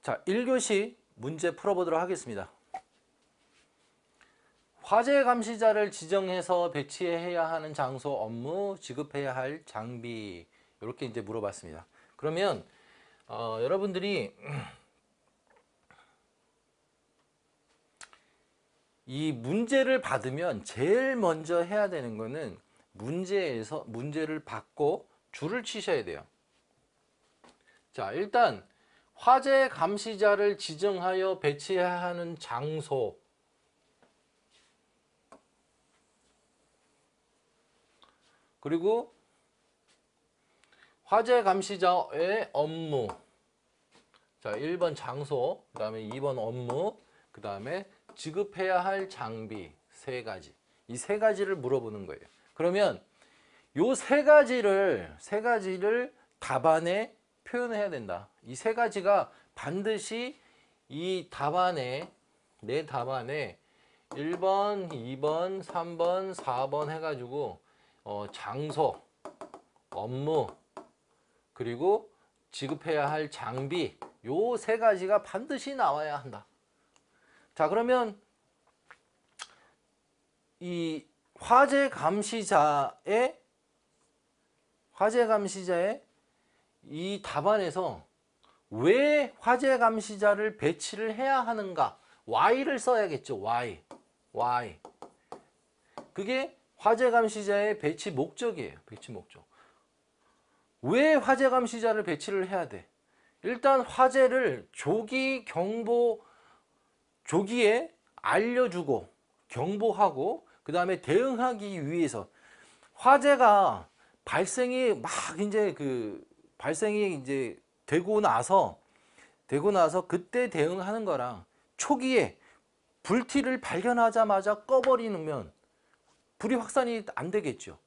자, 1교시 문제 풀어보도록 하겠습니다. 화재 감시자를 지정해서 배치해야 하는 장소, 업무, 지급해야 할 장비, 이렇게 이제 물어봤습니다. 그러면 여러분들이 이 문제를 받으면 제일 먼저 해야 되는 거는 문제를 받고 줄을 치셔야 돼요. 자, 일단 화재 감시자를 지정하여 배치해야 하는 장소, 그리고 화재 감시자의 업무. 자, 1번 장소, 그 다음에 2번 업무, 그 다음에 지급해야 할 장비, 세 가지. 이 세 가지를 물어보는 거예요. 그러면 요 세 가지를 답안에 표현해야 된다. 이 세 가지가 반드시 이 답안에, 내 답안에 1번, 2번, 3번, 4번 해가지고 장소, 업무, 그리고 지급해야 할 장비, 요 세 가지가 반드시 나와야 한다. 자, 그러면 이 화재 감시자의 이 답안에서 왜 화재 감시자를 배치를 해야 하는가? Why를 써야겠죠. Why. 그게 화재 감시자의 배치 목적이에요. 배치 목적. 왜 화재 감시자를 배치를 해야 돼? 일단 화재를 조기에 알려주고 경보하고 그 다음에 대응하기 위해서 화재가 발생이 되고 나서 그때 대응하는 거랑 초기에 불티를 발견하자마자 꺼버리면 불이 확산이 안 되겠죠.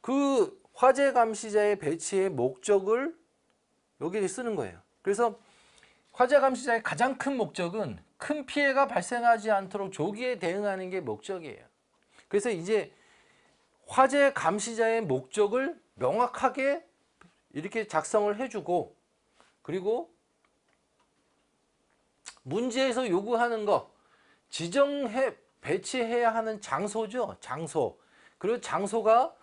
그 화재 감시자의 배치의 목적을 여기에 쓰는 거예요. 그래서 화재 감시자의 가장 큰 목적은 큰 피해가 발생하지 않도록 조기에 대응하는 게 목적이에요. 그래서 이제 화재 감시자의 목적을 명확하게 이렇게 작성을 해주고, 그리고 문제에서 요구하는 거, 배치해야 하는 장소죠. 장소. 그리고 장소가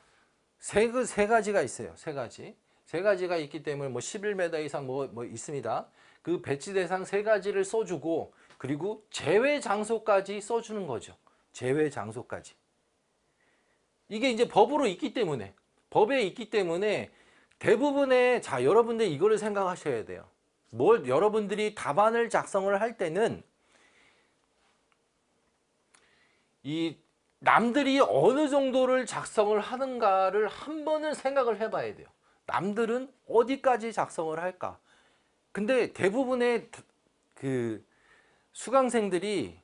세 가지가 있어요. 세 가지가 있기 때문에 11m 이상 있습니다. 그 배치 대상 세 가지를 써주고, 그리고 제외 장소까지 써주는 거죠. 제외 장소까지. 이게 이제 법에 있기 때문에 대부분의, 자, 여러분들 이거를 생각하셔야 돼요. 여러분들이 답안을 작성을 할 때는 이 남들이 어느 정도를 작성을 하는가를 한 번은 생각을 해봐야 돼요. 남들은 어디까지 작성을 할까? 근데 대부분의 수험생들이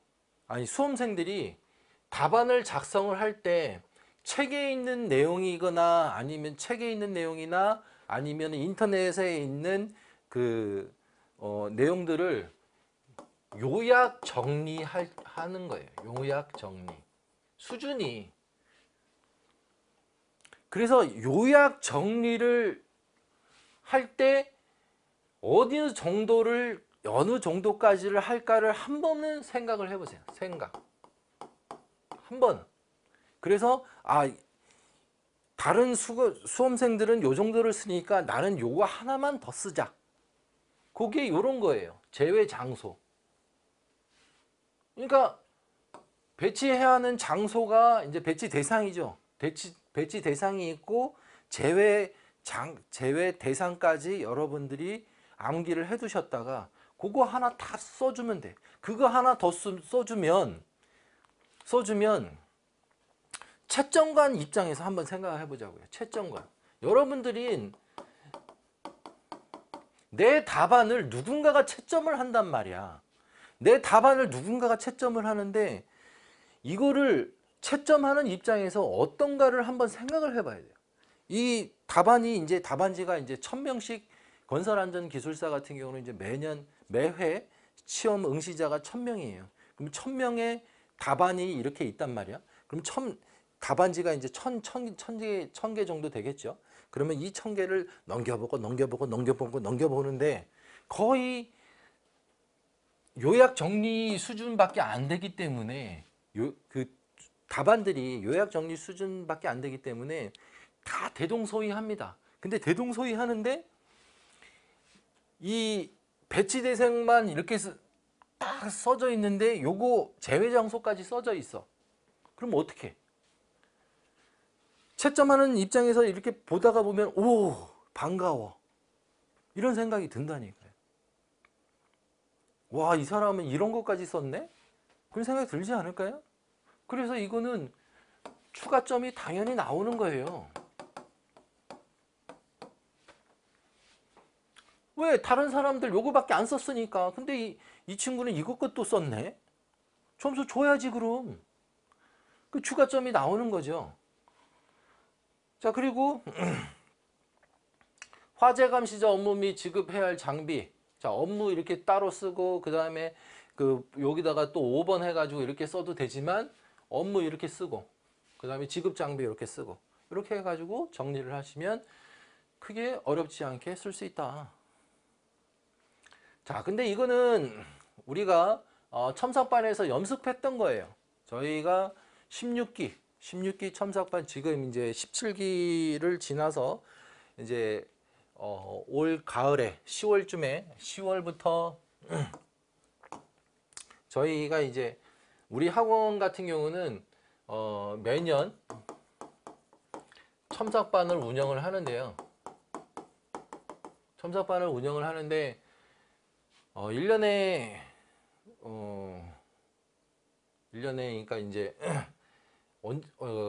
답안을 작성을 할 때 책에 있는 내용이거나 아니면 아니면 인터넷에 있는 내용들을 요약 정리하는 거예요. 요약 정리. 수준이. 그래서 요약 정리를 할 때 어느 정도까지를 할까를 한 번은 생각을 해보세요. 한 번. 그래서 다른 수험생들은 요 정도를 쓰니까 나는 요거 하나만 더 쓰자. 그게 요런 거예요. 제외 장소. 그러니까 배치해야 하는 장소가 이제 배치 대상이죠. 배치 대상이 있고 제외 대상까지 여러분들이 암기를 해두셨다가 그거 하나 다 써주면 돼. 그거 하나 더 써주면 채점관 입장에서 한번 생각을 해보자고요. 채점관. 여러분들이 내 답안을 누군가가 채점을 한단 말이야. 내 답안을 누군가가 채점을 하는데 이거를 채점하는 입장에서 어떤가를 한번 생각을 해봐야 돼요. 이 답안지가 이제 1000명씩 건설안전기술사 같은 경우는 이제 매회 시험 응시자가 1000명이에요. 그럼 1000명의 답안이 이렇게 있단 말이야. 그럼 답안지가 이제 1000개 정도 되겠죠. 그러면 이 1000개를 넘겨보고 넘겨보고 넘겨보고 넘겨보는데 거의 요약 정리 수준밖에 안 되기 때문에 그 답안들이 요약 정리 수준밖에 안 되기 때문에 다 대동소이합니다. 근데 대동소이하는데 이 배치 대상만 이렇게 딱 써져 있는데 요거 제외 장소까지 써져 있어. 그럼 어떻게? 채점하는 입장에서 이렇게 보다가 보면 오 반가워 이런 생각이 든다니까요. 와, 이 사람은 이런 것까지 썼네? 그런 생각이 들지 않을까요? 그래서 이거는 추가점이 당연히 나오는 거예요. 왜? 다른 사람들 요거밖에 안 썼으니까. 근데 이 친구는 이것 것도 썼네? 점수 줘야지 그럼. 그 추가점이 나오는 거죠. 자, 그리고 화재 감시자 업무 및 지급해야 할 장비. 자, 업무 이렇게 따로 쓰고 그 다음에 그 여기다가 또 5번 해가지고 이렇게 써도 되지만 업무 이렇게 쓰고 그 다음에 지급 장비 이렇게 쓰고 이렇게 해가지고 정리를 하시면 크게 어렵지 않게 쓸 수 있다. 자, 근데 이거는 우리가 첨삭반에서 연습했던 거예요. 저희가 16기 첨삭반 지금 이제 17기를 지나서 이제 올 가을에 10월쯤에 10월부터 저희가 이제 우리 학원 같은 경우는 매년 첨삭반을 운영을 하는데요. 첨삭반을 운영을 하는데 1년에 1년에 그러니까 이제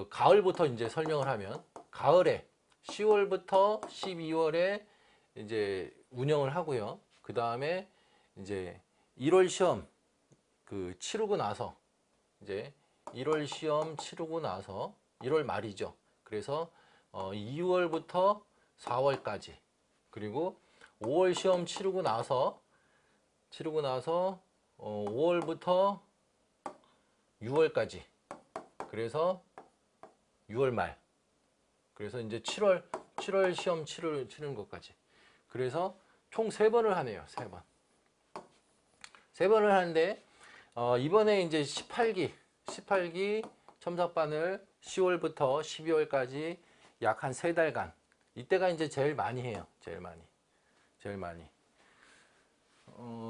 가을부터 이제 설명을 하면 가을에 10월부터 12월에 이제 운영을 하고요. 그 다음에 이제 1월 시험 그 치르고 나서 이제 1월 시험 치르고 나서 1월 말이죠. 그래서 2월부터 4월까지 그리고 5월 시험 치르고 나서 5월부터 6월까지 그래서 6월 말 그래서 이제 7월 시험 치르는 것까지 그래서 총 3번을 하네요. 3번 3번을 하는데 이번에 이제 18기 첨삭반을 10월부터 12월까지 약 한 3달간 이때가 이제 제일 많이 해요. 제일 많이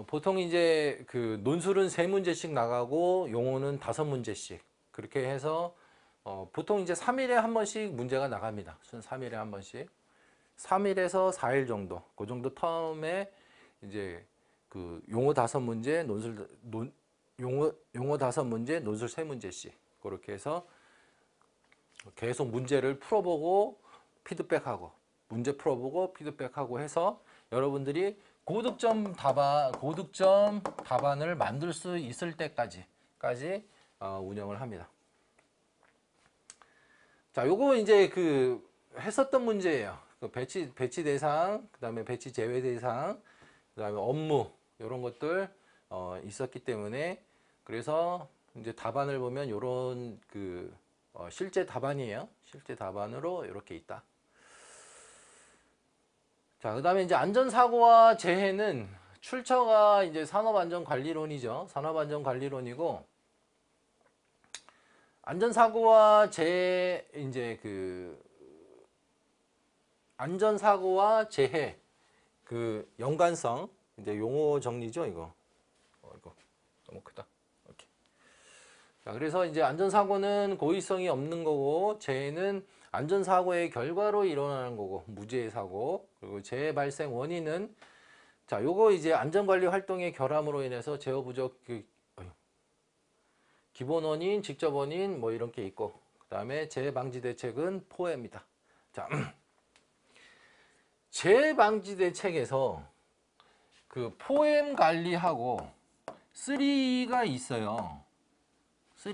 보통 이제 그 논술은 3문제씩 나가고 용어는 5문제씩 그렇게 해서 보통 이제 3일에 한 번씩 문제가 나갑니다. 3일에 한 번씩 3일에서 4일 정도 그 정도 텀에 이제 그 용어 5문제 용어 5문제 논술 3문제씩 그렇게 해서 계속 문제를 풀어보고 피드백하고 문제 풀어보고 피드백하고 해서 여러분들이 고득점 답안을 만들 수 있을 때까지 운영을 합니다. 자, 요거 이제 그 했었던 문제예요. 그 배치 대상, 그다음에 배치 제외 대상, 그다음에 업무 이런 것들 있었기 때문에 그래서 이제 답안을 보면 요런 그 실제 답안이에요. 실제 답안으로 이렇게 있다. 자, 그 다음에 이제 안전사고와 재해는 출처가 이제 산업안전관리론이죠. 산업안전관리론이고, 안전사고와 재해, 이제 그, 안전사고와 재해, 그 연관성, 이제 용어 정리죠, 이거. 이거 너무 크다. 이렇게. 자, 그래서 이제 안전사고는 고의성이 없는 거고, 재해는 안전사고의 결과로 일어나는 거고 무재해 사고 그리고 재해 발생 원인은 자 요거 이제 안전관리 활동의 결함으로 인해서 제어 부족 기본 원인, 직접 원인 뭐 이런 게 있고 그 다음에 재해 방지 대책은 포해입니다. 자 재해 방지 대책에서 그 포hem 관리하고 3가 있어요. 3.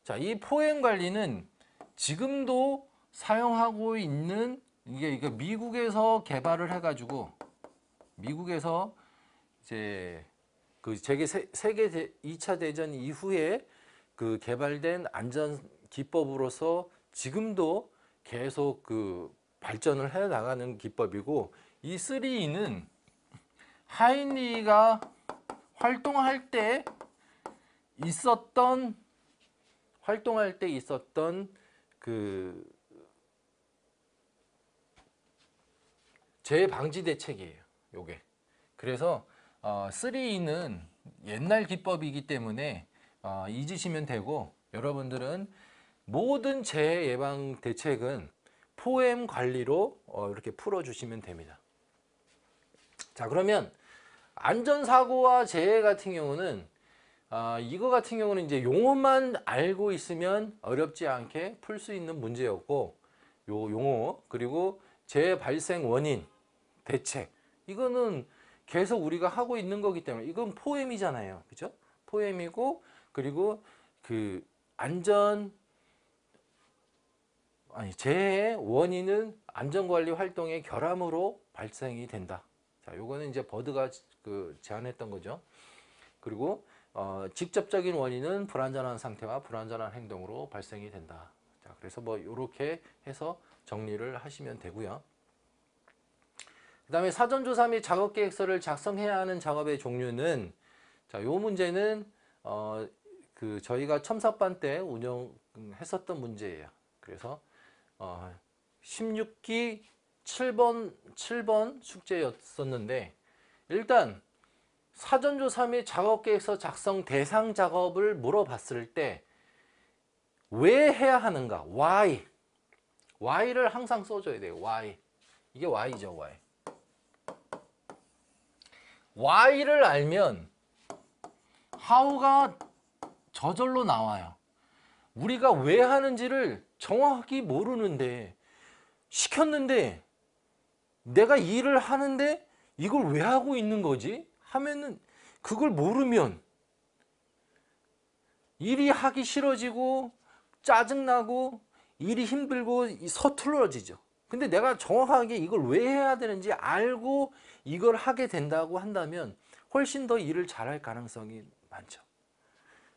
자, 이 포hem 관리는 지금도 사용하고 있는 이게 미국에서 개발을 해가지고 미국에서 이제 그 세계 2차 대전 이후에 그 개발된 안전 기법으로서 지금도 계속 그 발전을 해 나가는 기법이고, 이 3E는 하인리가 활동할 때 있었던 그 재해 방지 대책이에요, 요게. 그래서 3E는 옛날 기법이기 때문에 잊으시면 되고, 여러분들은 모든 재해 예방 대책은 포엠 관리로 이렇게 풀어주시면 됩니다. 자, 그러면 안전사고와 재해 같은 경우는 이거 같은 경우는 이제 용어만 알고 있으면 어렵지 않게 풀 수 있는 문제였고, 요 용어 그리고 재해 발생 원인, 대책, 이거는 계속 우리가 하고 있는 거기 때문에 이건 포엠이잖아요, 그죠? 포엠이고, 그리고 그 재해 원인은 안전관리 활동의 결함으로 발생이 된다. 자, 요거는 이제 버드가 제안했던 거죠. 그리고 직접적인 원인은 불안전한 상태와 불안전한 행동으로 발생이 된다. 자, 그래서 뭐 이렇게 해서 정리를 하시면 되고요. 그 다음에 사전조사 및 작업계획서를 작성해야 하는 작업의 종류는, 자, 요 문제는 저희가 첨삭반 때 운영했었던 문제예요. 그래서 16기 7번 숙제였었는데, 일단 사전조사 및 작업계획서 작성 대상 작업을 물어봤을 때 왜 해야 하는가? Why. Why를 항상 써줘야 돼요. Why. 이게 Why죠, Why. Why를 알면 How가 저절로 나와요. 우리가 왜 하는지를 정확히 모르는데, 시켰는데 내가 일을 하는데 이걸 왜 하고 있는 거지? 하면은, 그걸 모르면 일이 하기 싫어지고 짜증나고 일이 힘들고 서툴러지죠. 근데 내가 정확하게 이걸 왜 해야 되는지 알고 이걸 하게 된다고 한다면 훨씬 더 일을 잘할 가능성이 많죠.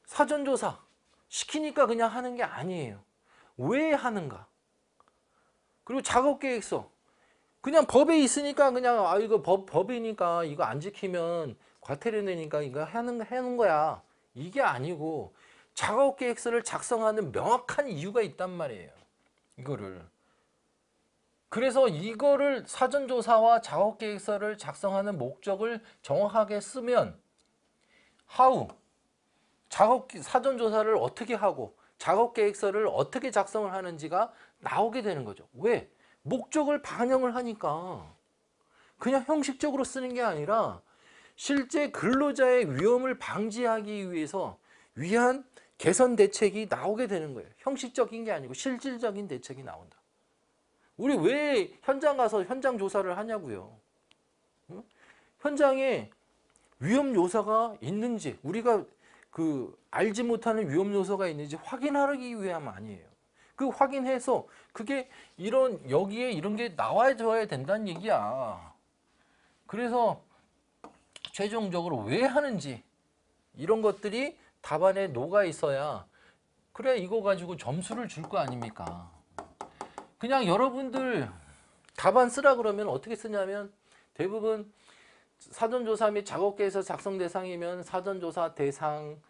사전조사 시키니까 그냥 하는 게 아니에요. 왜 하는가? 그리고 작업계획서, 그냥 법에 있으니까 그냥 이거 법이니까 이거 안 지키면 과태료 내니까 이거 하는 거야, 이게 아니고 작업계획서를 작성하는 명확한 이유가 있단 말이에요, 이거를. 그래서 이거를 사전조사와 작업계획서를 작성하는 목적을 정확하게 쓰면 how, 사전조사를 어떻게 하고 작업계획서를 어떻게 작성을 하는지가 나오게 되는 거죠. 왜? 목적을 반영을 하니까. 그냥 형식적으로 쓰는 게 아니라 실제 근로자의 위험을 방지하기 위해서 위한 개선 대책이 나오게 되는 거예요. 형식적인 게 아니고 실질적인 대책이 나온다. 우리 왜 현장 가서 현장 조사를 하냐고요. 응? 현장에 위험 요소가 있는지, 우리가 알지 못하는 위험 요소가 있는지 확인하기 위함 아니에요. 그 확인해서 그게 여기에 이런 게 나와줘야 된다는 얘기야. 그래서 최종적으로 왜 하는지 이런 것들이 답안에 녹아 있어야, 그래 이거 가지고 점수를 줄 거 아닙니까. 그냥 여러분들 답안 쓰라 그러면 어떻게 쓰냐면, 대부분 사전조사 및 작업계획서 작성 대상이면 사전조사 대상,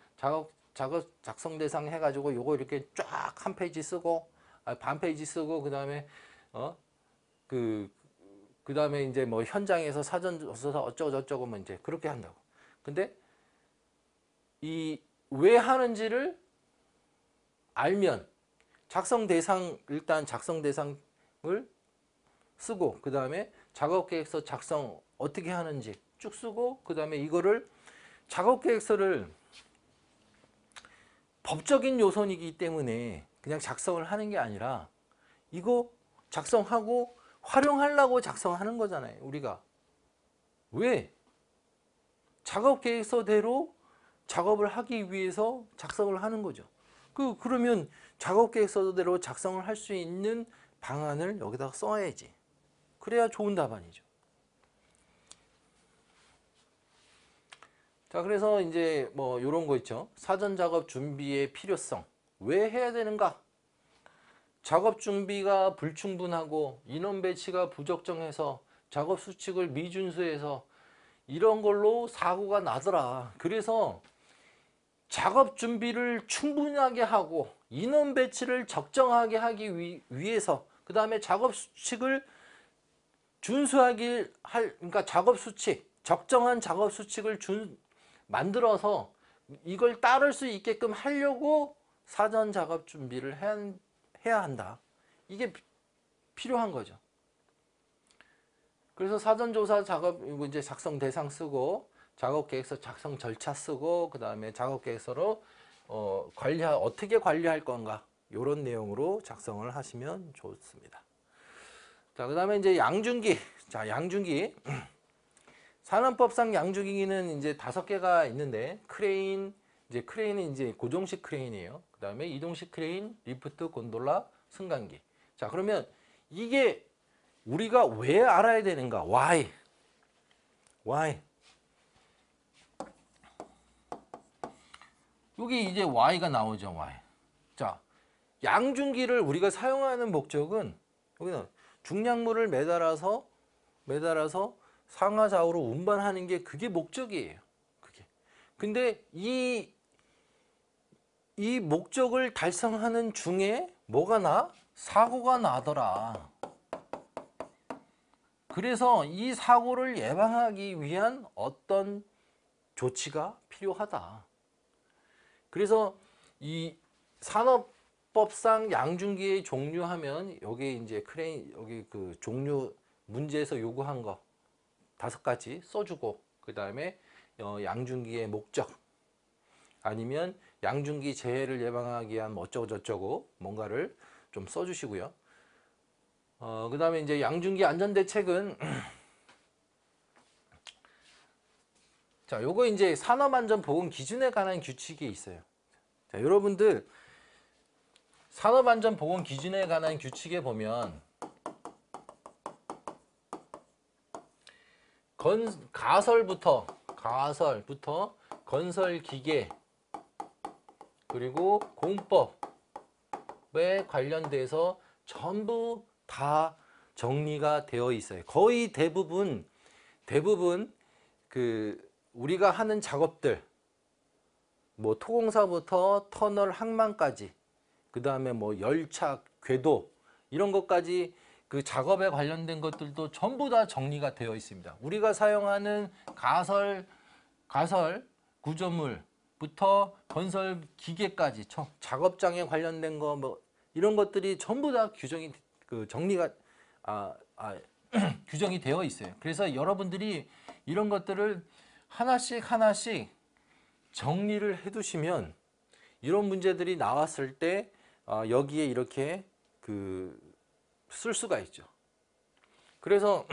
작성 대상 해가지고 요거 이렇게 쫙 한 페이지 쓰고, 반 페이지 쓰고, 그 다음에 그 다음에 이제 뭐 현장에서 사전조사 어쩌고 저쩌고 뭐 이제 그렇게 한다고. 근데 이 왜 하는지를 알면 일단 작성 대상을 쓰고, 그 다음에 작업계획서 작성 어떻게 하는지 쭉 쓰고, 그 다음에 이거를 작업계획서를 법적인 요소이기 때문에 그냥 작성을 하는 게 아니라 이거 작성하고 활용하려고 작성하는 거잖아요, 우리가. 왜? 작업계획서대로 작업을 하기 위해서 작성을 하는 거죠. 그러면 작업계획서대로 작성을 할 수 있는 방안을 여기다가 써야지. 그래야 좋은 답안이죠. 자, 그래서 이제 뭐 이런 거 있죠. 사전 작업 준비의 필요성. 왜 해야 되는가? 작업 준비가 불충분하고 인원 배치가 부적정해서 작업 수칙을 미준수해서 이런 걸로 사고가 나더라. 그래서 작업 준비를 충분하게 하고 인원 배치를 적정하게 하기 위해서 그 다음에 작업 수칙을 그러니까 작업 수칙, 적정한 작업 수칙을 만들어서 이걸 따를 수 있게끔 하려고 사전 작업 준비를 해야 한다. 이게 필요한 거죠. 그래서 사전조사 작업 이제 작성 대상 쓰고 작업 계획서 작성 절차 쓰고 그 다음에 작업 계획서로 어떻게 관리할 건가 이런 내용으로 작성을 하시면 좋습니다. 자, 그 다음에 이제 양준기. 자, 양준기. 산업법상 양준기는 이제 5개가 있는데 크레인은 이제 고정식 크레인이에요. 그 다음에 이동식 크레인, 리프트, 곤돌라, 승강기. 자, 그러면 이게 우리가 왜 알아야 되는가? Why? 여기 이제 Y가 나오죠. Y. 자, 양준기를 우리가 사용하는 목적은 여기는 중량물을 매달아서 상하 좌우로 운반하는 게 그게 목적이에요. 근데 이 목적을 달성하는 중에 뭐가 나? 사고가 나더라. 그래서 이 사고를 예방하기 위한 어떤 조치가 필요하다. 그래서 이 산업법상 양준기의 종류하면 여기 이제 여기 그 종류 문제에서 요구한 거 5가지 써주고 그 다음에 양준기의 목적 아니면 양준기 재해를 예방하기 위한 뭐 어쩌고 저쩌고 뭔가를 좀 써주시고요. 그 다음에 이제 양준기 안전대책은 자, 요거 이제 산업안전보건 기준에 관한 규칙이 있어요. 자, 여러분들 산업안전보건 기준에 관한 규칙에 보면 가설부터 건설기계 그리고 공법에 관련돼서 전부 다 정리가 되어 있어요. 거의 대부분 그 우리가 하는 작업들 뭐 토공사부터 터널 항만까지 그 다음에 뭐 열차 궤도 이런 것까지 그 작업에 관련된 것들도 전부 다 정리가 되어 있습니다. 우리가 사용하는 가설 구조물부터 건설 기계까지 작업장에 관련된 거 뭐 이런 것들이 전부 다 규정이 정리가 규정이 되어 있어요. 그래서 여러분들이 이런 것들을 하나씩 정리를 해 두시면 이런 문제들이 나왔을 때 여기에 이렇게 쓸 수가 있죠. 그래서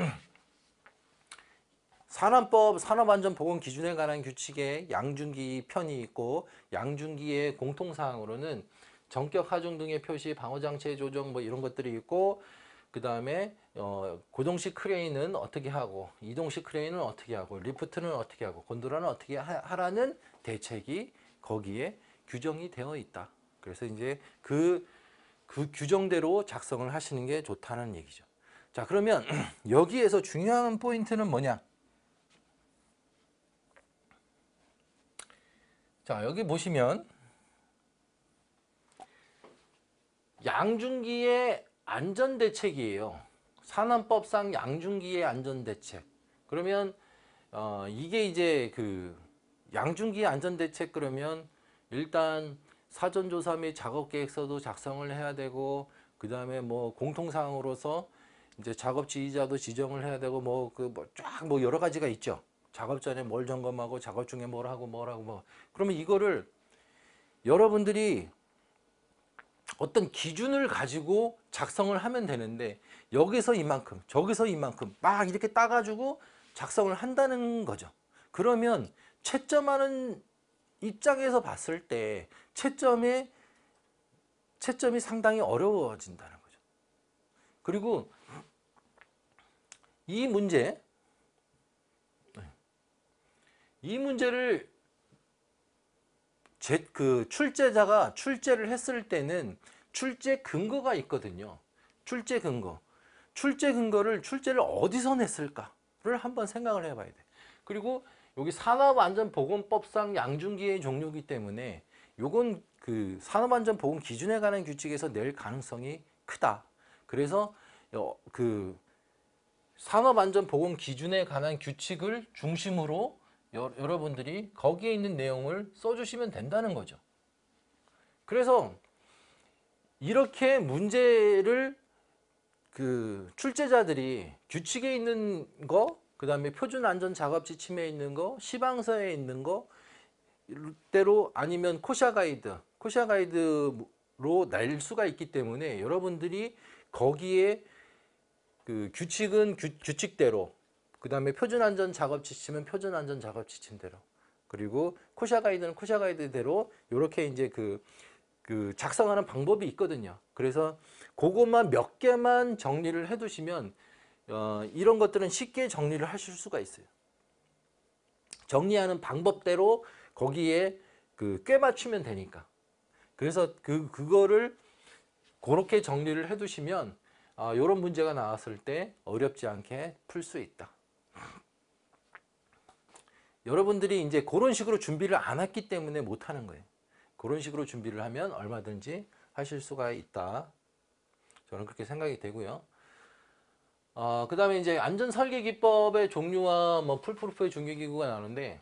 산업안전보건기준에 관한 규칙에 양준기 편이 있고 양준기의 공통사항으로는 정격 하중 등의 표시, 방어장치의 조정 뭐 이런 것들이 있고 그 다음에 고정식 크레인은 어떻게 하고 이동식 크레인은 어떻게 하고 리프트는 어떻게 하고 곤돌라는 어떻게 하라는 대책이 거기에 규정이 되어 있다. 그래서 이제 그 규정대로 작성을 하시는 게 좋다는 얘기죠. 자, 그러면 여기에서 중요한 포인트는 뭐냐? 자, 여기 보시면 양준기의 안전대책이에요. 산업법상 양준기의 안전대책. 그러면 이게 이제 양준기 안전대책 그러면 일단 사전조사 및 작업계획서도 작성을 해야 되고 그 다음에 뭐 공통사항으로서 이제 작업 지휘자도 지정을 해야 되고 쫙 여러 가지가 있죠. 작업 전에 뭘 점검하고 작업 중에 뭘 하고. 그러면 이거를 여러분들이 어떤 기준을 가지고 작성을 하면 되는데 여기서 이만큼 저기서 이만큼 막 이렇게 따가지고 작성을 한다는 거죠. 그러면 채점하는 입장에서 봤을 때 채점이 상당히 어려워진다는 거죠. 그리고 이 문제를 출제자가 출제를 했을 때는 출제 근거가 있거든요. 출제 근거. 출제를 어디서 냈을까를 한번 생각을 해봐야 돼. 그리고 여기 산업안전보건법상 양중기의 종류이기 때문에 요건 그 산업안전보건 기준에 관한 규칙에서 낼 가능성이 크다. 그래서 그 산업안전보건 기준에 관한 규칙을 중심으로 여러분들이 거기에 있는 내용을 써주시면 된다는 거죠. 그래서 이렇게 문제를 그 출제자들이 규칙에 있는 거, 그 다음에 표준안전작업지침에 있는 거, 시방서에 있는 거, 때로 아니면 코샤 가이드로 낼 수가 있기 때문에 여러분들이 거기에 그 규칙은 규칙대로, 그 다음에 표준안전작업지침은 표준안전작업지침대로, 그리고 코샤 가이드는 코샤 가이드대로 이렇게 이제 그 작성하는 방법이 있거든요. 그래서 그것만 몇 개만 정리를 해 두시면 이런 것들은 쉽게 정리를 하실 수가 있어요. 정리하는 방법대로 거기에 꽤 맞추면 되니까. 그래서 그거를 그렇게 정리를 해 두시면 이런 문제가 나왔을 때 어렵지 않게 풀 수 있다. 여러분들이 이제 그런 식으로 준비를 안 했기 때문에 못 하는 거예요. 그런 식으로 준비를 하면 얼마든지 하실 수가 있다. 저는 그렇게 생각이 되고요. 그 다음에 이제 안전설계기법의 종류와 뭐 풀프루프의 중개기구가 나오는데,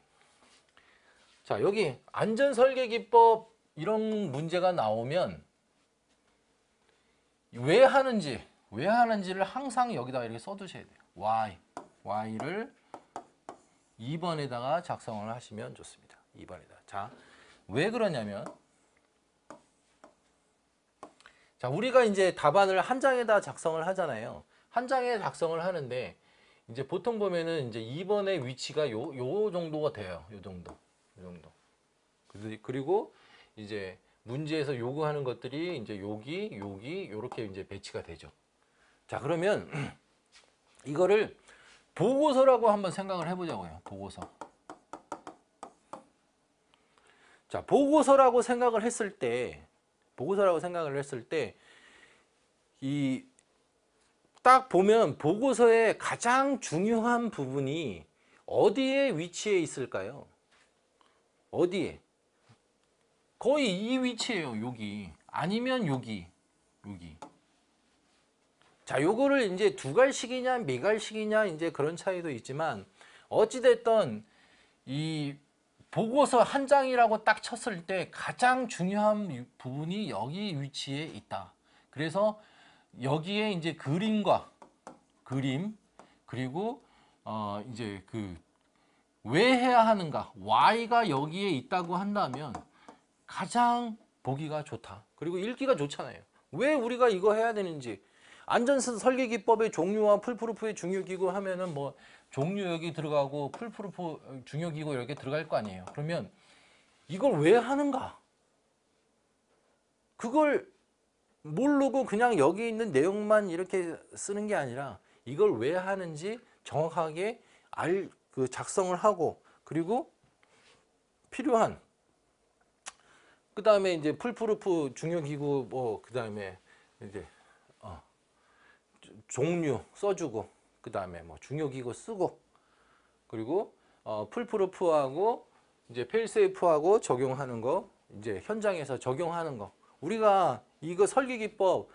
자, 여기 안전설계기법 이런 문제가 나오면 왜 하는지를 항상 여기다가 이렇게 써두셔야 돼요. Y를 2번에다가 작성을 하시면 좋습니다. 2번에다. 자, 왜 그러냐면, 자, 우리가 이제 답안을 한 장에다 작성을 하잖아요. 한 장에 작성을 하는데, 이제 보통 보면은 이제 2번의 위치가 요 정도가 돼요. 요 정도. 그리고 이제 문제에서 요구하는 것들이 이제 여기, 요렇게 이제 배치가 되죠. 자, 그러면 이거를 보고서라고 한번 생각을 해보자고요. 보고서. 자, 보고서라고 생각을 했을 때, 이 딱 보면 보고서의 가장 중요한 부분이 어디에 위치해 있을까요? 어디에? 거의 이 위치예요. 여기. 아니면 여기. 자, 요거를 이제 두갈식이냐 미갈식이냐 이제 그런 차이도 있지만, 어찌됐든 이 보고서 한 장이라고 딱 쳤을 때 가장 중요한 부분이 여기 위치에 있다. 그래서 여기에 이제 그림, 그리고 이제 왜 해야 하는가, Y가 여기에 있다고 한다면 가장 보기가 좋다. 그리고 읽기가 좋잖아요. 왜 우리가 이거 해야 되는지. 안전설계기법의 종류와 풀프루프의 중요기구 하면은 뭐 종류 여기 들어가고 풀프루프 중요기구 이렇게 들어갈 거 아니에요. 그러면 이걸 왜 하는가? 그걸 모르고 그냥 여기 있는 내용만 이렇게 쓰는 게 아니라 이걸 왜 하는지 정확하게 작성을 하고, 그리고 필요한 그 다음에 이제 풀프루프 중요기구 그 다음에 이제 종류 써주고, 그 다음에 뭐 중요기구 쓰고, 그리고 풀프루프하고 이제 페일세이프하고 적용하는 거, 이제 현장에서 적용하는 거. 우리가 이거 설계기법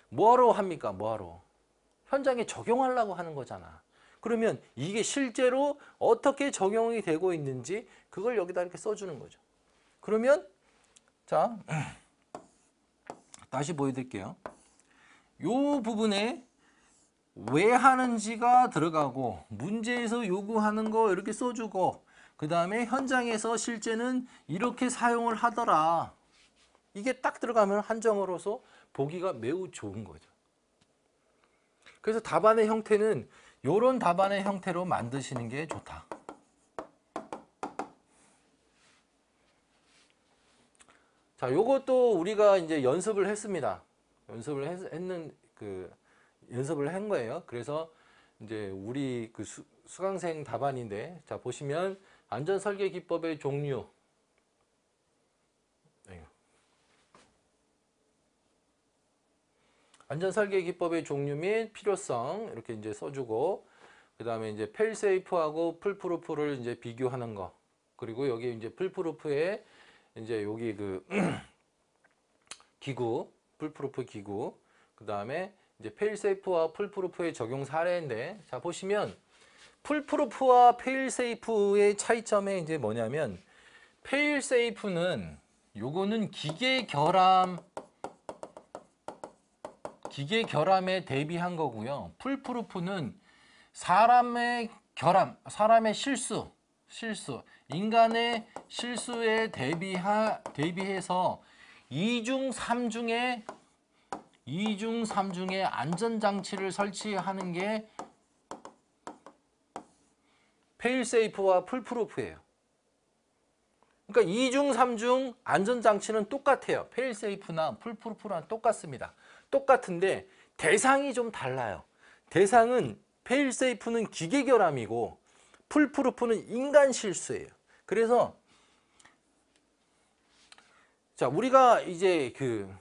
뭐하러 합니까? 뭐하러? 현장에 적용하려고 하는 거잖아. 그러면 이게 실제로 어떻게 적용이 되고 있는지 그걸 여기다 이렇게 써주는 거죠. 그러면 자, 다시 보여드릴게요. 요 부분에 왜 하는지가 들어가고, 문제에서 요구하는 거 이렇게 써주고, 그 다음에 현장에서 실제는 이렇게 사용을 하더라. 이게 딱 들어가면 한정어로서 보기가 매우 좋은 거죠. 그래서 답안의 형태는 요런 답안의 형태로 만드시는 게 좋다. 자, 요것도 우리가 이제 연습을 했습니다. 연습을 한 거예요. 그래서 이제 우리 수강생 답안인데, 자, 보시면 안전설계기법의 종류, 안전설계 기법의 종류 및 필요성 이렇게 이제 써주고, 그 다음에 이제 페일세이프하고 풀프루프를 이제 비교하는 거. 그리고 여기 이제 풀프루프에 이제 여기 그 기구, 풀프루프 기구, 그 다음에 이제 페일세이프와 풀프루프의 적용 사례인데, 자 보시면 풀프루프와 페일세이프의 차이점이 이제 뭐냐면, 페일세이프는 요거는 기계 결함에 대비한 거고요. 풀프루프는 사람의 결함, 사람의 실수, 인간의 실수에 대비해서 2중 3중의 안전장치를 설치하는 게 페일세이프와 풀프루프예요. 그러니까 2중 3중 안전장치는 똑같아요. 페일세이프나 풀프루프랑 똑같습니다. 똑같은데 대상이 좀 달라요. 대상은 페일세이프는 기계 결함이고 풀프루프는 인간 실수예요. 그래서 자, 우리가 이제 그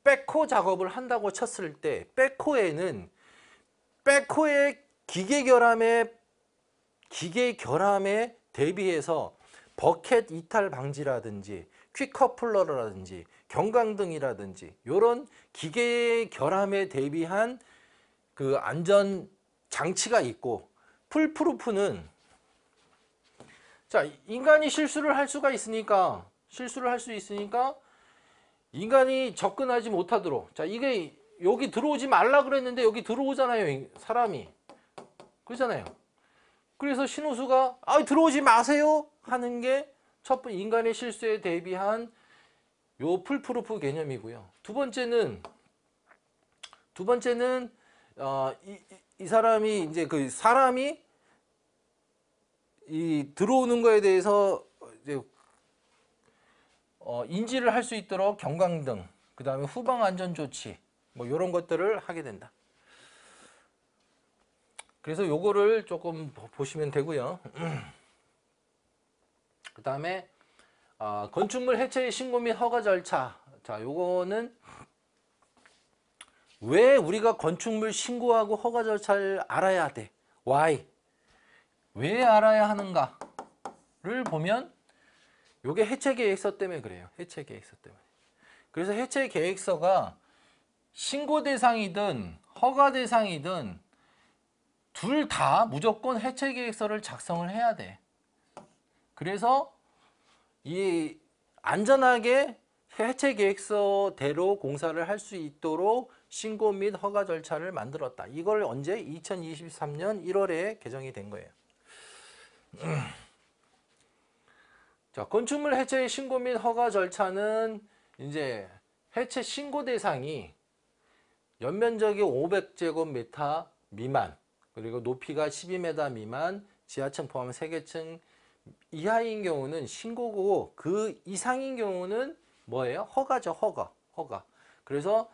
백호 작업을 한다고 쳤을 때 백호의 기계 결함에 대비해서 버켓 이탈 방지라든지 퀵커플러라든지 경광등이라든지 이런 기계 결함에 대비한 그 안전 장치가 있고, 풀프루프는 자, 인간이 실수를 할 수 있으니까 인간이 접근하지 못하도록, 자, 이게 여기 들어오지 말라 그랬는데 여기 들어오잖아요, 사람이. 그렇잖아요. 그래서 신호수가 들어오지 마세요 하는 게 첫 번째 인간의 실수에 대비한 요 풀프루프 개념이고요. 두 번째는 이 사람이 이제 그 사람이 이 들어오는 거에 대해서 이제 인지를 할 수 있도록 경광등, 그 다음에 후방 안전 조치, 뭐 이런 것들을 하게 된다. 그래서 요거를 조금 보시면 되고요. 그 다음에 건축물 해체의 신고 및 허가 절차. 자, 요거는 왜 우리가 건축물 신고하고 허가 절차를 알아야 돼? Why? 왜 알아야 하는가를 보면 요게 해체 계획서 때문에 그래요. 해체 계획서 때문에. 그래서 해체 계획서가 신고 대상이든 허가 대상이든 둘 다 무조건 해체 계획서를 작성을 해야 돼. 그래서 이 안전하게 해체 계획서대로 공사를 할 수 있도록 신고 및 허가 절차를 만들었다. 이걸 언제? 2023년 1월에 개정이 된 거예요. 자, 건축물 해체의 신고 및 허가 절차는 이제 해체 신고 대상이 연면적이 500제곱미터 미만, 그리고 높이가 12m 미만, 지하층 포함 3개층 이하인 경우는 신고고, 그 이상인 경우는 뭐예요? 허가죠, 허가. 그래서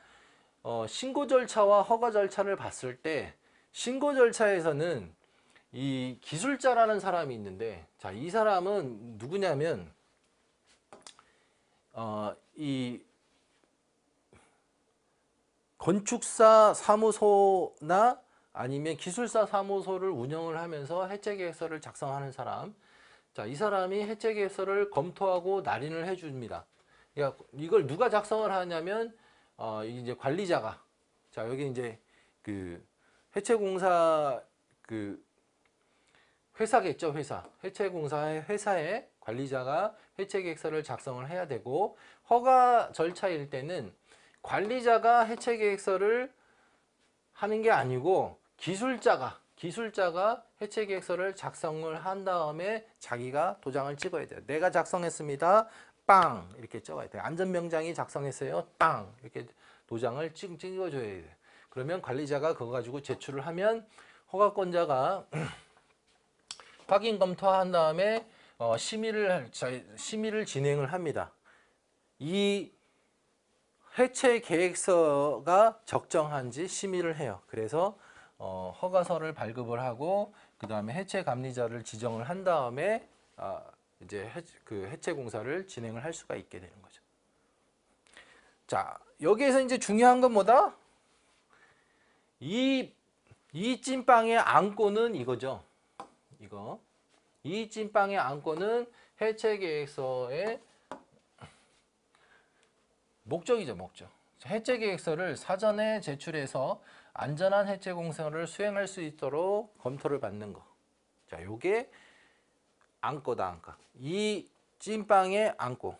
신고 절차와 허가 절차를 봤을 때, 신고 절차에서는 이 기술자라는 사람이 있는데, 자, 이 사람은 누구냐면 이 건축사 사무소나 아니면 기술사 사무소를 운영을 하면서 해체 계획서를 작성하는 사람. 자, 이 사람이 해체 계획서를 검토하고 날인을 해줍니다. 그러니까 이걸 누가 작성을 하냐면 이제 관리자가, 자, 여기 이제 그 해체공사 그 회사겠죠, 회사. 해체공사의 회사의 관리자가 해체 계획서를 작성을 해야 되고, 허가 절차일 때는 관리자가 해체 계획서를 하는 게 아니고 기술자가 해체 계획서를 작성을 한 다음에 자기가 도장을 찍어야 돼요. 내가 작성했습니다. 빵 이렇게 적어야 돼요. 안전명장이 작성했어요. 빵 이렇게 도장을 찍어줘야 돼요. 그러면 관리자가 그거 가지고 제출을 하면 허가권자가 확인 검토한 다음에 심의를 진행을 합니다. 이 해체 계획서가 적정한지 심의를 해요. 그래서 허가서를 발급을 하고, 그 다음에 해체 감리자를 지정을 한 다음에 이제 해체 공사를 진행을 할 수가 있게 되는 거죠. 자, 여기에서 이제 중요한 건 뭐다? 이 찐빵의 안고는 이거죠. 이거. 이 찐빵의 안고는 해체 계획서의 목적이죠, 목적. 해체 계획서를 사전에 제출해서 안전한 해체 공사를 수행할 수 있도록 검토를 받는 거. 자, 요게 안고다, 안고. 이 찐빵의 안고.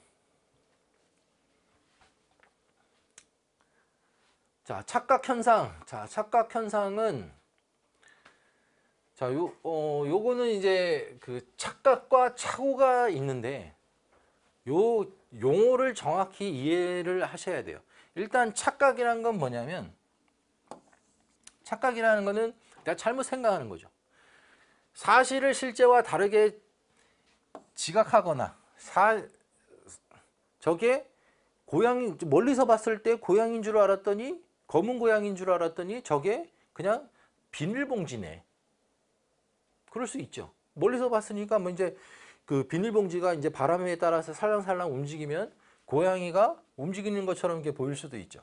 자, 착각 현상. 자, 착각 현상은 자, 요거는 이제 그 착각과 착오가 있는데 요 용어를 정확히 이해를 하셔야 돼요. 일단 착각이라는 건 뭐냐면 착각이라는 거는 내가 잘못 생각하는 거죠. 사실을 실제와 다르게 지각하거나 저게 고양이 멀리서 봤을 때 고양이인 줄 알았더니 검은 고양이인 줄 알았더니 저게 그냥 비닐봉지네. 그럴 수 있죠. 멀리서 봤으니까 뭐 이제 그 비닐봉지가 이제 바람에 따라서 살랑살랑 움직이면 고양이가 움직이는 것처럼 이렇게 보일 수도 있죠.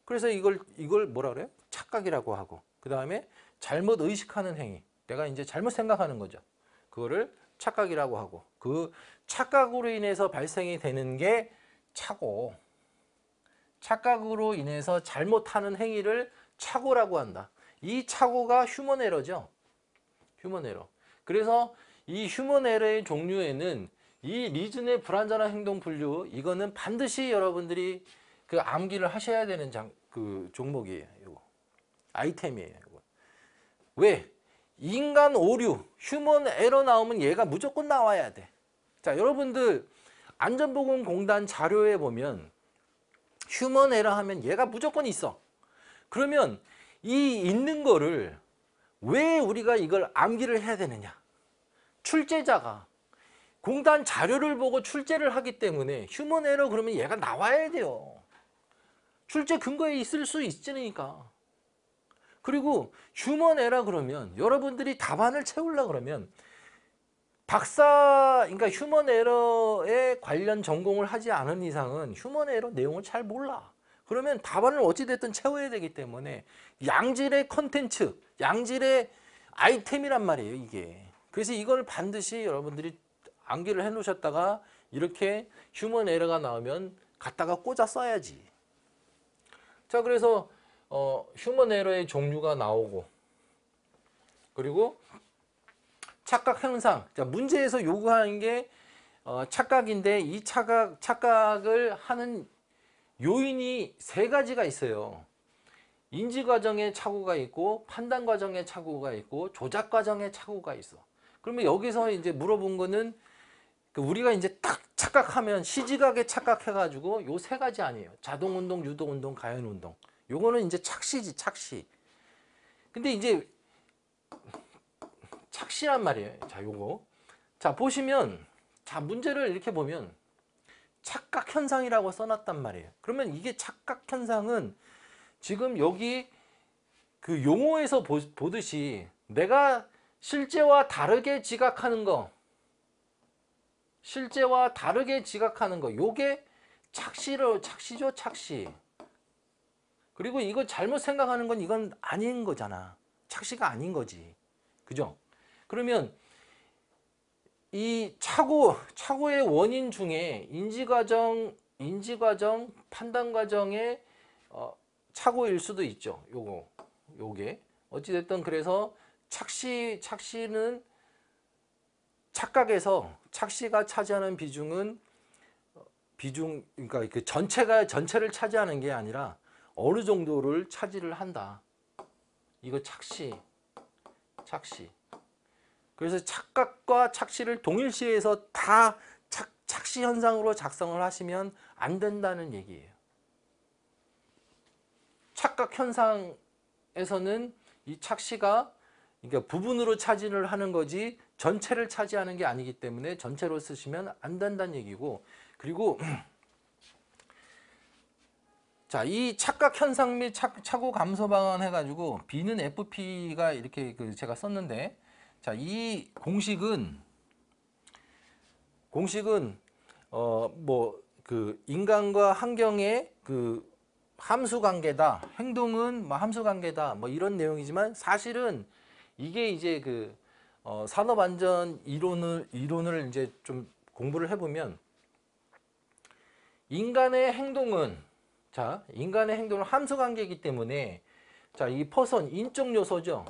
그래서 이걸 뭐라 그래요? 착각이라고 하고, 그 다음에 잘못 의식하는 행위. 내가 이제 잘못 생각하는 거죠. 그거를 착각이라고 하고, 그 착각으로 인해서 발생이 되는 게 착오. 착각으로 인해서 잘못하는 행위를 착오라고 한다. 이 착오가 휴먼 에러죠. 휴먼 에러. 그래서 이 휴먼 에러의 종류에는 이 리즌의 불완전한 행동 분류, 이거는 반드시 여러분들이 그 암기를 하셔야 되는 그 종목이에요. 이거 아이템이에요. 이거. 왜? 인간 오류, 휴먼 에러 나오면 얘가 무조건 나와야 돼. 자, 여러분들 안전보건공단 자료에 보면 휴먼 에러 하면 얘가 무조건 있어. 그러면 이 있는 거를 왜 우리가 이걸 암기를 해야 되느냐? 출제자가 공단 자료를 보고 출제를 하기 때문에 휴먼 에러 그러면 얘가 나와야 돼요. 출제 근거에 있을 수 있으니까. 그리고 휴먼 에러 그러면 여러분들이 답안을 채우려고 그러면 그러니까 휴먼 에러에 관련 전공을 하지 않은 이상은 휴먼 에러 내용을 잘 몰라. 그러면 답안을 어찌됐든 채워야 되기 때문에 양질의 컨텐츠, 양질의 아이템이란 말이에요, 이게. 그래서 이걸 반드시 여러분들이 암기를 해 놓으셨다가 이렇게 휴먼 에러가 나오면 갖다가 꽂아 써야지. 자, 그래서 휴먼 에러의 종류가 나오고, 그리고 착각 현상. 자, 문제에서 요구하는 게 착각인데 이 착각을 하는 요인이 세 가지가 있어요. 인지 과정의 착오가 있고, 판단 과정의 착오가 있고, 조작 과정의 착오가 있어. 그러면 여기서 이제 물어본 거는 우리가 이제 딱 착각하면 시지각에 착각해가지고 요 세 가지 아니에요. 자동운동, 유도운동, 가연운동. 요거는 이제 착시지, 착시. 근데 이제 착시란 말이에요. 자, 요거. 자, 보시면, 자, 문제를 이렇게 보면 착각 현상이라고 써놨단 말이에요. 그러면 이게 착각 현상은 지금 여기 그 용어에서 보듯이 내가 실제와 다르게 지각하는 거, 실제와 다르게 지각하는 거, 요게 착시죠, 착시. 그리고 이거 잘못 생각하는 건 이건 아닌 거잖아. 착시가 아닌 거지. 그죠? 그러면 이 착오의 원인 중에 인지과정, 판단과정의 착오일 수도 있죠. 요게. 어찌됐든 그래서 착시는 착각에서 착시가 차지하는 비중은 그러니까 그 전체를 차지하는 게 아니라 어느 정도를 차지를 한다. 이거 착시. 그래서 착각과 착시를 동일시해서 다 착시 현상으로 작성을 하시면 안 된다는 얘기예요. 착각 현상에서는 이 착시가 그러니까 부분으로 차지를 하는 거지 전체를 차지하는 게 아니기 때문에 전체로 쓰시면 안 된다는 얘기고, 그리고 자, 이 착각 현상 및 착오 감소 방안 해가지고 B는 FP가 이렇게 제가 썼는데, 자, 이 공식은 뭐 그 인간과 환경의 그 함수 관계다. 행동은 뭐 함수 관계다. 뭐 이런 내용이지만 사실은 이게 이제 그 산업 안전 이론을 이제 좀 공부를 해보면 인간의 행동은 함수 관계이기 때문에 자, 이 퍼선 인적 요소죠.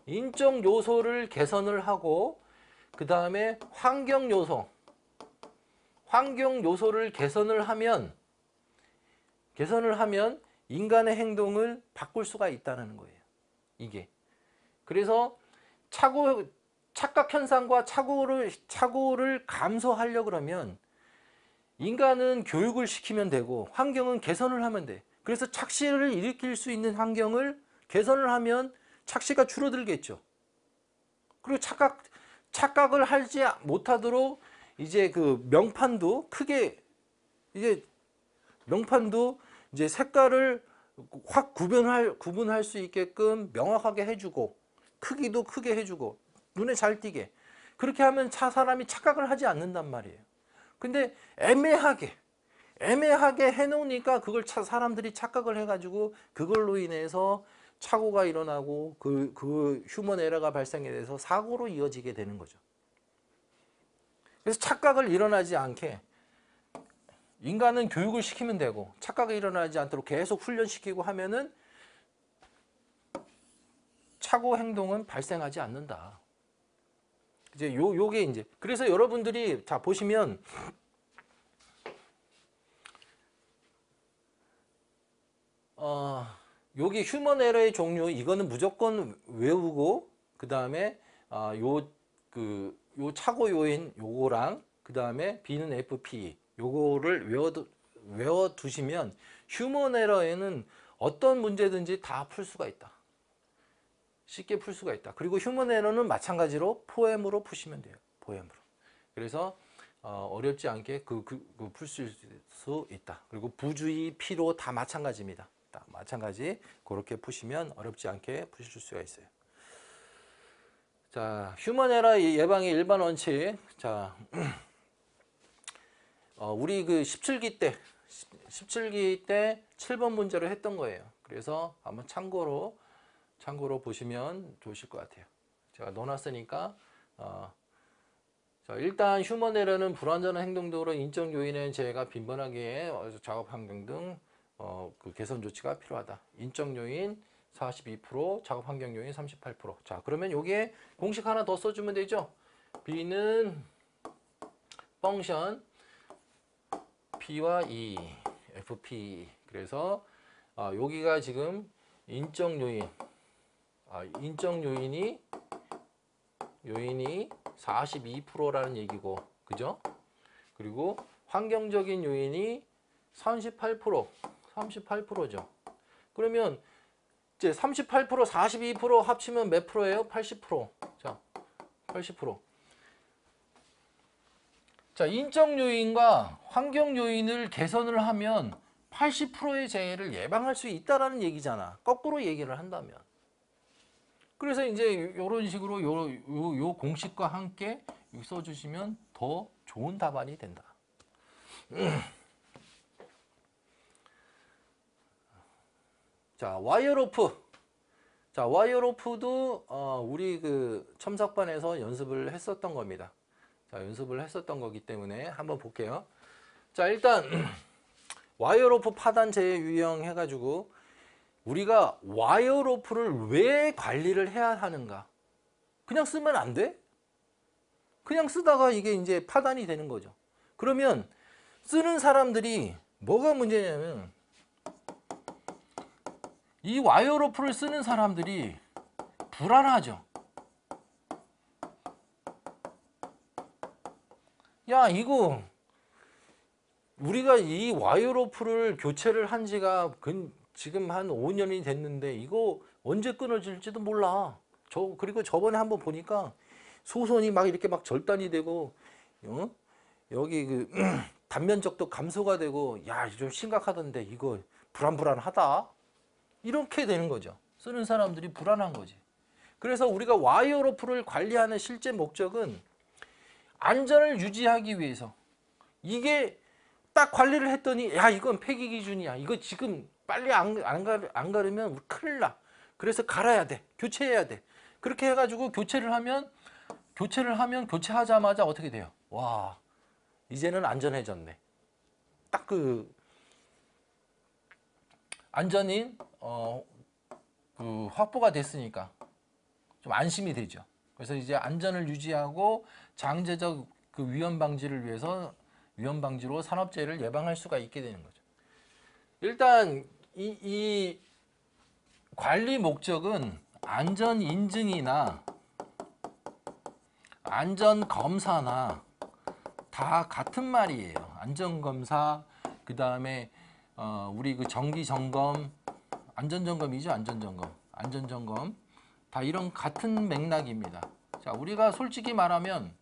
인적 요소를 개선을 하고 그 다음에 환경 요소를 개선을 하면 인간의 행동을 바꿀 수가 있다는 거예요. 이게. 그래서 착각 현상과 착오를 감소하려 그러면 인간은 교육을 시키면 되고 환경은 개선을 하면 돼. 그래서 착시를 일으킬 수 있는 환경을 개선을 하면 착시가 줄어들겠죠. 그리고 착각을 하지 못하도록 이제 그 명판도 이제 색깔을 확 구분할 수 있게끔 명확하게 해주고 크기도 크게 해주고 눈에 잘 띄게 그렇게 하면 사람이 착각을 하지 않는단 말이에요. 근데 애매하게 해놓으니까 그걸 사람들이 착각을 해가지고 그걸로 인해서 착오가 일어나고 그 휴먼 에러가 발생에 대해서 사고로 이어지게 되는 거죠. 그래서 착각을 일어나지 않게 인간은 교육을 시키면 되고 착각이 일어나지 않도록 계속 훈련시키고 하면은 착오 행동은 발생하지 않는다. 이제 요게 이제 그래서 여러분들이 자 보시면 여기 휴먼 에러의 종류 이거는 무조건 외우고 그 다음에 요 착오 요인 요거랑 그 다음에 B는 FP 요거를 외워두시면 휴먼 에러에는 어떤 문제든지 다 풀 수가 있다. 쉽게 풀 수가 있다. 그리고 휴먼 에러는 마찬가지로 포엠으로 푸시면 돼요. 포엠으로. 그래서 어렵지 않게 풀 수 있다. 그리고 부주의, 피로 다 마찬가지입니다. 다 마찬가지 그렇게 푸시면 어렵지 않게 푸실 수가 있어요. 자, 휴먼 에러 예방의 일반 원칙. 자, 우리 그 17기 때 7번 문제로 했던 거예요. 그래서 한번 참고로 보시면 좋으실 것 같아요. 제가 넣어놨으니까 자, 일단 휴먼 에러는 불완전한 행동 등으로 인적 요인의 재해가 빈번하게 작업 환경 등 그 개선 조치가 필요하다. 인적 요인 42%, 작업 환경 요인 38%. 자, 그러면 여기에 공식 하나 더 써주면 되죠. B는 펑션 P와 E, FP. 그래서 여기가 지금 인적 요인이 42%라는 얘기고, 그죠? 그리고 환경적인 요인이 38%죠. 그러면 이제 38%, 42% 합치면 몇 프로예요? 80%. 자, 80%. 자, 인적 요인과 환경 요인을 개선을 하면 80%의 재해를 예방할 수 있다라는 얘기잖아. 거꾸로 얘기를 한다면. 그래서 이제 이런 식으로 요 공식과 함께 써주시면 더 좋은 답안이 된다. 자, 와이어로프. 자, 와이어로프도 우리 그 첨삭반에서 연습을 했었던 겁니다. 자, 연습을 했었던 거기 때문에 한번 볼게요. 자, 일단 와이어로프 파단 재해 유형 해가지고 우리가 와이어로프를 왜 관리를 해야 하는가? 그냥 쓰면 안 돼? 그냥 쓰다가 이게 이제 파단이 되는 거죠. 그러면 쓰는 사람들이 뭐가 문제냐면 이 와이어로프를 쓰는 사람들이 불안하죠. 야, 이거 우리가 이 와이어로프를 교체를 한 지가 지금 한 5년이 됐는데 이거 언제 끊어질지도 몰라. 그리고 저번에 한번 보니까 소선이 막 이렇게 막 절단이 되고 여기 그 단면적도 감소가 되고 야, 좀 심각하던데 이거 불안하다. 이렇게 되는 거죠. 쓰는 사람들이 불안한 거지. 그래서 우리가 와이어로프를 관리하는 실제 목적은 안전을 유지하기 위해서 이게 딱 관리를 했더니 야 이건 폐기 기준이야. 이거 지금 빨리 안 가르면 우리 큰일 나. 그래서 갈아야 돼. 교체해야 돼. 그렇게 해가지고 교체하자마자 어떻게 돼요? 와 이제는 안전해졌네. 딱 그 안전이 그 확보가 됐으니까 좀 안심이 되죠. 그래서 이제 안전을 유지하고 장제적 그 위험 방지로 산업재해를 예방할 수가 있게 되는 거죠. 일단 이 관리 목적은 안전 인증이나 안전 검사나 다 같은 말이에요. 안전 검사, 그 다음에 우리 그 정기 점검, 안전 점검이죠. 안전 점검 다 이런 같은 맥락입니다. 자, 우리가 솔직히 말하면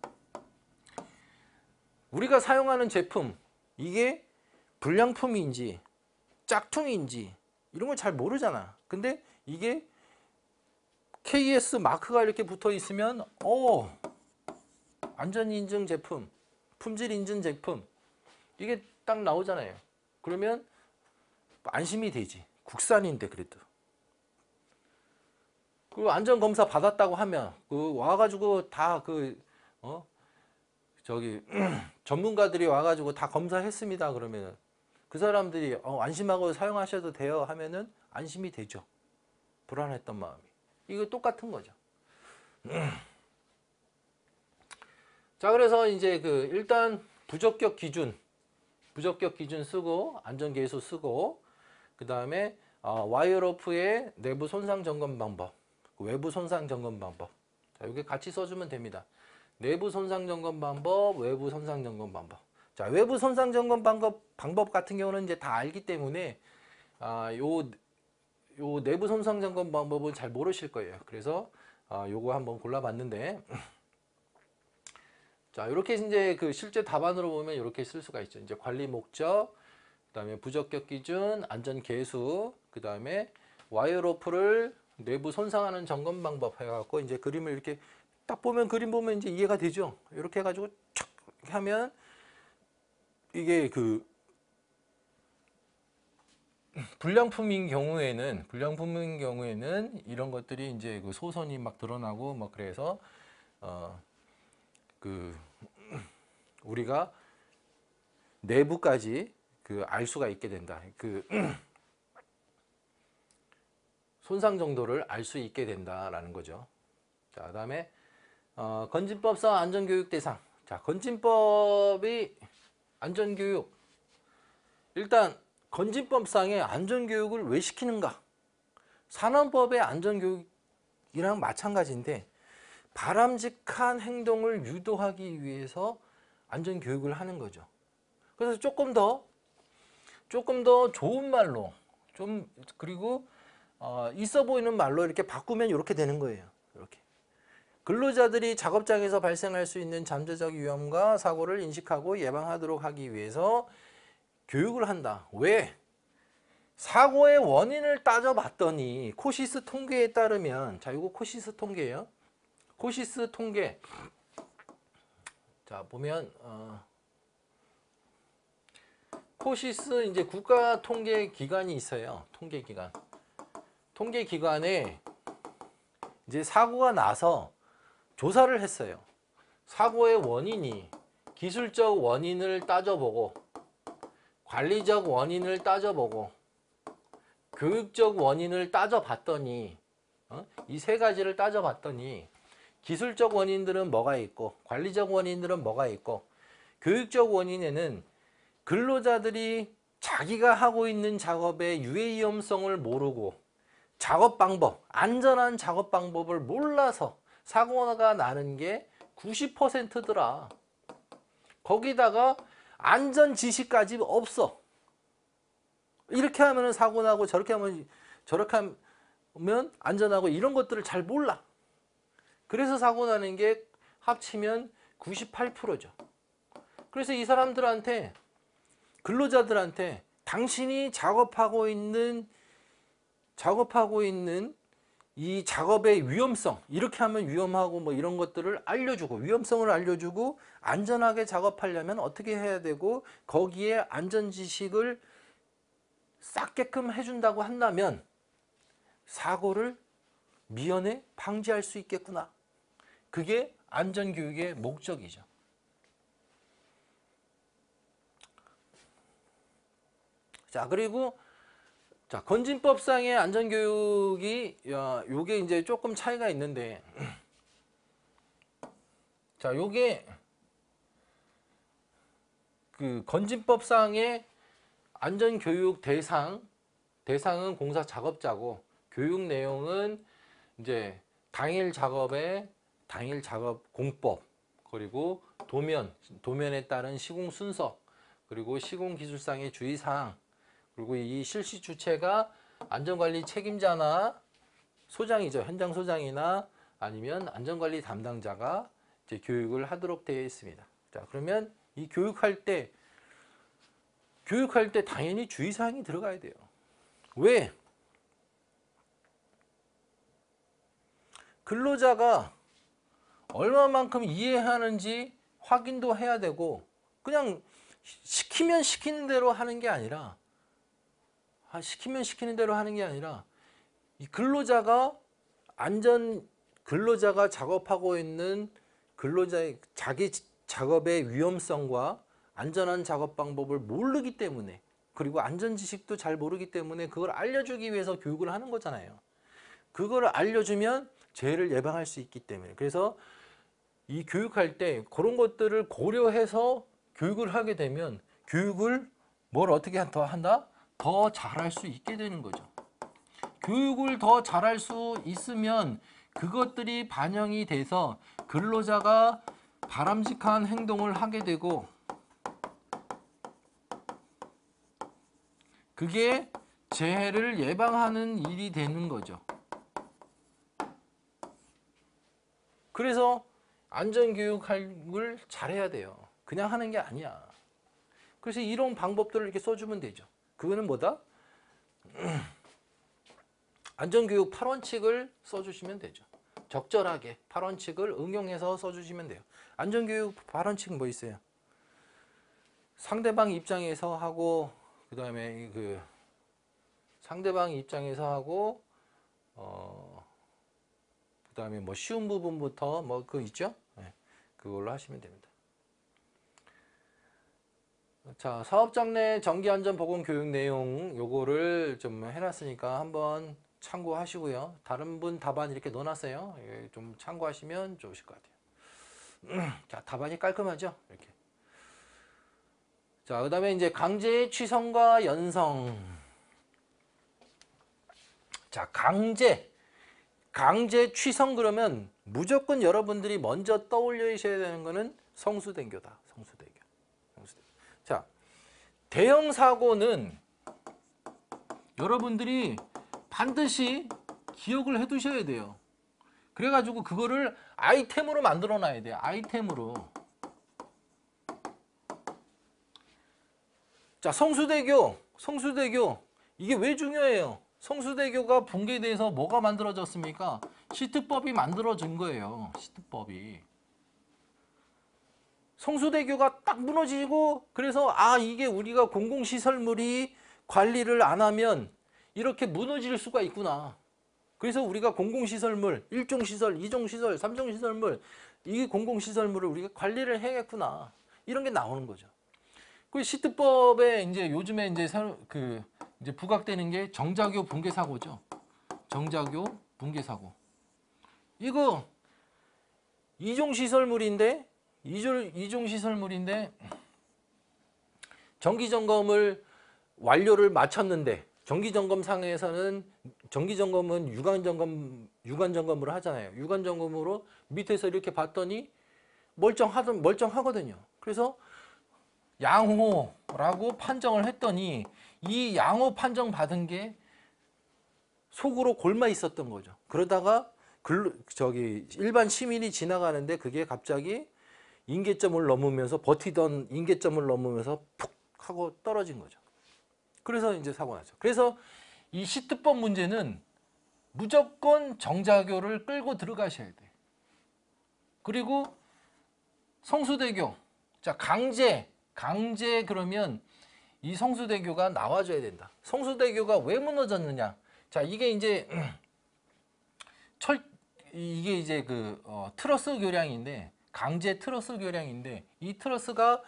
우리가 사용하는 제품 이게 불량품인지 짝퉁인지 이런 걸 잘 모르잖아. 근데 이게 KS 마크가 이렇게 붙어 있으면 안전 인증 제품, 품질 인증 제품 이게 딱 나오잖아요. 그러면 안심이 되지. 국산인데 그래도. 그리고 안전 검사 받았다고 하면 그 와가지고 다 저기 전문가들이 와가지고 다 검사했습니다. 그러면 그 사람들이 안심하고 사용하셔도 돼요 하면은 안심이 되죠. 불안했던 마음이. 이거 똑같은 거죠. 자, 그래서 이제 그 일단 부적격 기준 쓰고 안전계수 쓰고 그 다음에 와이어로프의 내부 손상 점검 방법, 외부 손상 점검 방법. 자, 이게 같이 써주면 됩니다. 내부 손상 점검 방법, 외부 손상 점검 방법. 자, 외부 손상 점검 방법 같은 경우는 이제 다 알기 때문에 요 내부 손상 점검 방법은 잘 모르실 거예요. 그래서 요거 한번 골라봤는데 자, 이렇게 이제 그 실제 답안으로 보면 이렇게 쓸 수가 있죠. 이제 관리 목적, 그다음에 부적격 기준, 안전 계수, 그다음에 와이어로프를 내부 손상하는 점검 방법 해갖고 이제 그림을 이렇게 딱 보면 그림 보면 이제 이해가 되죠. 이렇게 해가지고 촥 하면 이게 그 불량품인 경우에는 이런 것들이 이제 그 소선이 막 드러나고 막 그래서 그 우리가 내부까지 그 알 수가 있게 된다. 그 손상 정도를 알 수 있게 된다라는 거죠. 자, 그다음에 건진법상 안전교육 대상. 자, 건진법이 안전교육. 일단 건진법상의 안전교육을 왜 시키는가? 산업법의 안전교육이랑 마찬가지인데 바람직한 행동을 유도하기 위해서 안전교육을 하는 거죠. 그래서 조금 더 좋은 말로 그리고 있어 보이는 말로 이렇게 바꾸면 이렇게 되는 거예요. 이렇게 근로자들이 작업장에서 발생할 수 있는 잠재적 위험과 사고를 인식하고 예방하도록 하기 위해서 교육을 한다. 왜? 사고의 원인을 따져봤더니 코시스 통계에 따르면, 자, 이거 코시스 통계예요. 코시스 통계. 자, 보면 코시스 이제 국가 통계 기관이 있어요. 통계 기관. 통계 기관에 이제 사고가 나서 조사를 했어요. 사고의 원인이 기술적 원인을 따져보고 관리적 원인을 따져보고 교육적 원인을 따져봤더니 이 세 가지를 따져봤더니 기술적 원인들은 뭐가 있고 관리적 원인들은 뭐가 있고 교육적 원인에는 근로자들이 자기가 하고 있는 작업의 유해 위험성을 모르고 작업 방법, 안전한 작업 방법을 몰라서 사고가 나는 게 90%더라. 거기다가 안전 지식까지 없어. 이렇게 하면 사고 나고 저렇게 하면 안전하고 이런 것들을 잘 몰라. 그래서 사고 나는 게 합치면 98%죠. 그래서 이 사람들한테 근로자들한테 당신이 작업하고 있는 이 작업의 위험성, 이렇게 하면 위험하고 뭐 이런 것들을 알려주고, 위험성을 알려주고, 안전하게 작업하려면 어떻게 해야 되고, 거기에 안전 지식을 쌓게끔 해준다고 한다면 사고를 미연에 방지할 수 있겠구나. 그게 안전교육의 목적이죠. 자, 그리고 자, 건진법상의 안전교육이 요게 이제 조금 차이가 있는데, 자, 요게 그 건진법상의 안전교육 대상은 공사 작업자고, 교육 내용은 이제 당일 작업 공법, 그리고 도면에 따른 시공 순서, 그리고 시공 기술상의 주의사항, 그리고 이 실시 주체가 안전관리 책임자나 소장이죠. 현장 소장이나 아니면 안전관리 담당자가 이제 교육을 하도록 되어 있습니다. 자, 그러면 이 교육할 때 당연히 주의사항이 들어가야 돼요. 왜? 근로자가 얼마만큼 이해하는지 확인도 해야 되고, 그냥 시키면 시키는 대로 하는 게 아니라, 이 근로자가 작업하고 있는 근로자의 자기 작업의 위험성과 안전한 작업 방법을 모르기 때문에, 그리고 안전 지식도 잘 모르기 때문에 그걸 알려주기 위해서 교육을 하는 거잖아요. 그걸 알려주면 재해를 예방할 수 있기 때문에. 그래서 이 교육할 때 그런 것들을 고려해서 교육을 하게 되면, 교육을 뭘 어떻게 더 한다? 더 잘할 수 있게 되는 거죠. 교육을 더 잘할 수 있으면 그것들이 반영이 돼서 근로자가 바람직한 행동을 하게 되고, 그게 재해를 예방하는 일이 되는 거죠. 그래서 안전교육을 잘해야 돼요. 그냥 하는 게 아니야. 그래서 이런 방법들을 이렇게 써주면 되죠. 그거는 뭐다? 안전교육 8원칙을 써주시면 되죠. 적절하게 8원칙을 응용해서 써주시면 돼요. 안전교육 8원칙 뭐 있어요? 상대방 입장에서 하고, 그 다음에 상대방 입장에서 하고, 그 다음에 뭐 쉬운 부분부터 뭐 그거 있죠? 네, 그걸로 하시면 됩니다. 자, 사업장 내 정기안전보건 교육 내용 요거를 좀 해놨으니까 한번 참고하시고요. 다른 분 답안 이렇게 넣어놨어요. 좀 참고하시면 좋으실 것 같아요. 자, 답안이 깔끔하죠? 이렇게. 자, 그 다음에 이제 강제 취성과 연성. 자, 강제 취성 그러면 무조건 여러분들이 먼저 떠올리셔야 되는 거는 성수대교다. 성수대교. 자, 대형 사고는 여러분들이 반드시 기억을 해 두셔야 돼요. 그래가지고 그거를 아이템으로 만들어 놔야 돼요. 아이템으로. 자, 성수대교 이게 왜 중요해요? 성수대교가 붕괴돼서 뭐가 만들어졌습니까? 시트법이 만들어진 거예요. 시트법이. 성수대교가 딱 무너지고, 그래서 이게 우리가 공공시설물이 관리를 안 하면 이렇게 무너질 수가 있구나. 그래서 우리가 공공시설물, 1종 시설, 2종 시설, 3종 시설물, 이 공공시설물을 우리가 관리를 해야겠구나. 이런 게 나오는 거죠. 그 시트법에 이제 요즘에 이제 이제 부각되는 게 정작교 붕괴 사고죠. 정작교 붕괴 사고. 이거 2종 시설물인데 정기점검을 완료를 마쳤는데, 정기점검상에서는 정기점검은 유관점검으로 하잖아요. 유관점검으로 밑에서 이렇게 봤더니 멀쩡하거든요. 그래서 양호라고 판정을 했더니 이 양호 판정 받은 게 속으로 골마 있었던 거죠. 그러다가 일반 시민이 지나가는데 그게 갑자기 인계점을 넘으면서 버티던 인계점을 넘으면서 푹 하고 떨어진 거죠. 그래서 이제 사고 나죠. 그래서 이 시트법 문제는 무조건 정자교를 끌고 들어가셔야 돼. 그리고 성수대교. 자, 강제 그러면 이 성수대교가 나와줘야 된다. 성수대교가 왜 무너졌느냐? 자, 이게 이제 이게 이제 트러스 교량인데, 강제 트러스 교량인데, 이 트러스가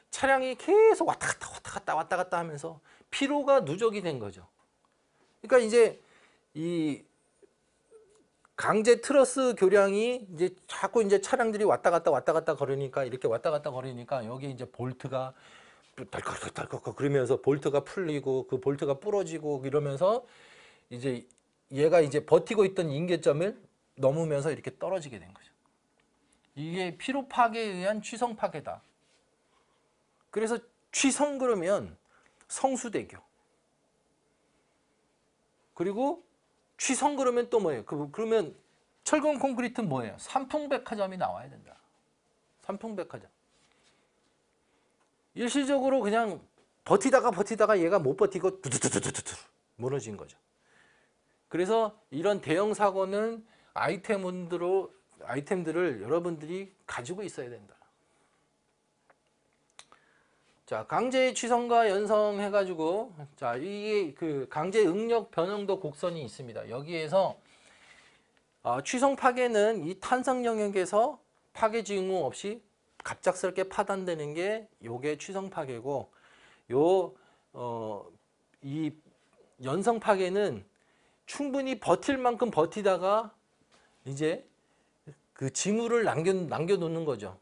차량이 계속 왔다 갔다 하면서 피로가 누적이 된 거죠. 그러니까 이제 이 강제 트러스 교량이 이제 자꾸 이제 차량들이 왔다 갔다 거리니까, 이렇게 왔다 갔다 거리니까 여기 이제 볼트가 덜컥 그러면서 볼트가 풀리고 그 볼트가 부러지고 이러면서 이제 얘가 이제 버티고 있던 임계점을 넘으면서 이렇게 떨어지게 된 거죠. 이게 피로 파괴에 의한 취성 파괴다. 그래서 취성 그러면 성수대교. 그리고 취성 그러면 또 뭐예요? 그러면 철근 콘크리트 뭐예요? 삼풍백화점이 나와야 된다. 삼풍백화점. 일시적으로 그냥 버티다가 얘가 못 버티고 두두두두두두 무너진 거죠. 그래서 이런 대형 사고는 아이템들을 여러분들이 가지고 있어야 된다. 자, 강제 취성과 연성 해가지고, 자, 이게 강제 응력 변형도 곡선이 있습니다. 여기에서 취성 파괴는 이 탄성 영역에서 파괴 징후 없이 갑작스럽게 파단되는 게 요게 취성 파괴고, 이 연성 파괴는 충분히 버틸 만큼 버티다가 이제 그 징후를 남겨놓는 거죠.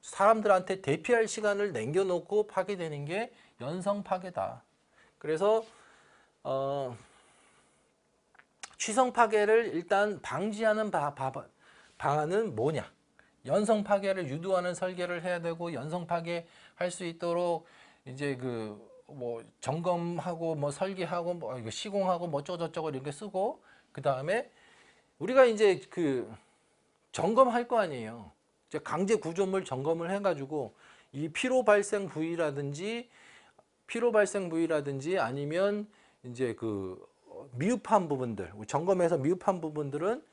사람들한테 대피할 시간을 남겨놓고 파괴되는 게 연성 파괴다. 그래서 취성 파괴를 일단 방지하는 방안은 뭐냐? 연성 파괴를 유도하는 설계를 해야 되고, 연성 파괴 할 수 있도록 이제 점검하고 설계하고 이거 시공하고 어쩌고저쩌고 이렇게 쓰고, 그 다음에 우리가 이제 점검할 거 아니에요. 이제 강제 구조물 점검을 해가지고 이 피로 발생 부위라든지 아니면 이제 미흡한 부분들, 점검해서 미흡한 부분들은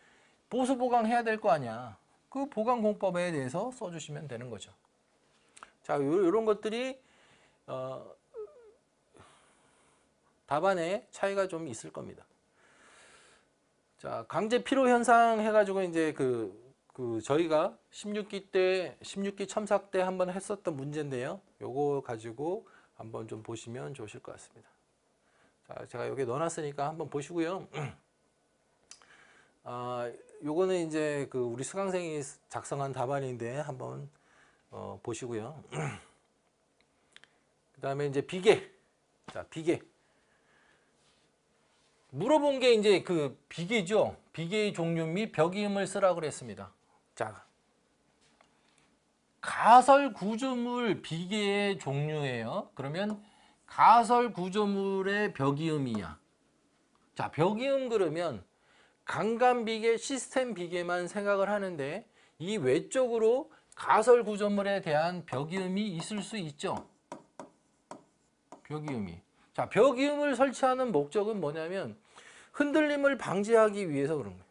보수 보강해야 될 거 아니야. 그 보강 공법에 대해서 써주시면 되는 거죠. 자, 이런 것들이 답안에 차이가 좀 있을 겁니다. 자, 강제 피로 현상 해가지고 이제 저희가 16기 첨삭 때 한번 했었던 문제인데요. 요거 가지고 한번 좀 보시면 좋으실 것 같습니다. 자, 제가 여기 넣어놨으니까 한번 보시고요. 요거는 이제 우리 수강생이 작성한 답안인데 한번 보시고요. 그 다음에 이제 비계. 자, 비계. 물어본 게 이제 비계죠. 비계의 종류 및 벽이음을 쓰라고 그랬습니다. 자, 가설 구조물 비계의 종류예요. 그러면 가설 구조물의 벽이음이야. 자, 벽이음 그러면 강간 비계, 시스템 비계만 생각을 하는데, 이 외적으로 가설 구조물에 대한 벽이음이 있을 수 있죠. 벽이음이. 자, 벽이음을 설치하는 목적은 뭐냐면 흔들림을 방지하기 위해서 그런 거예요.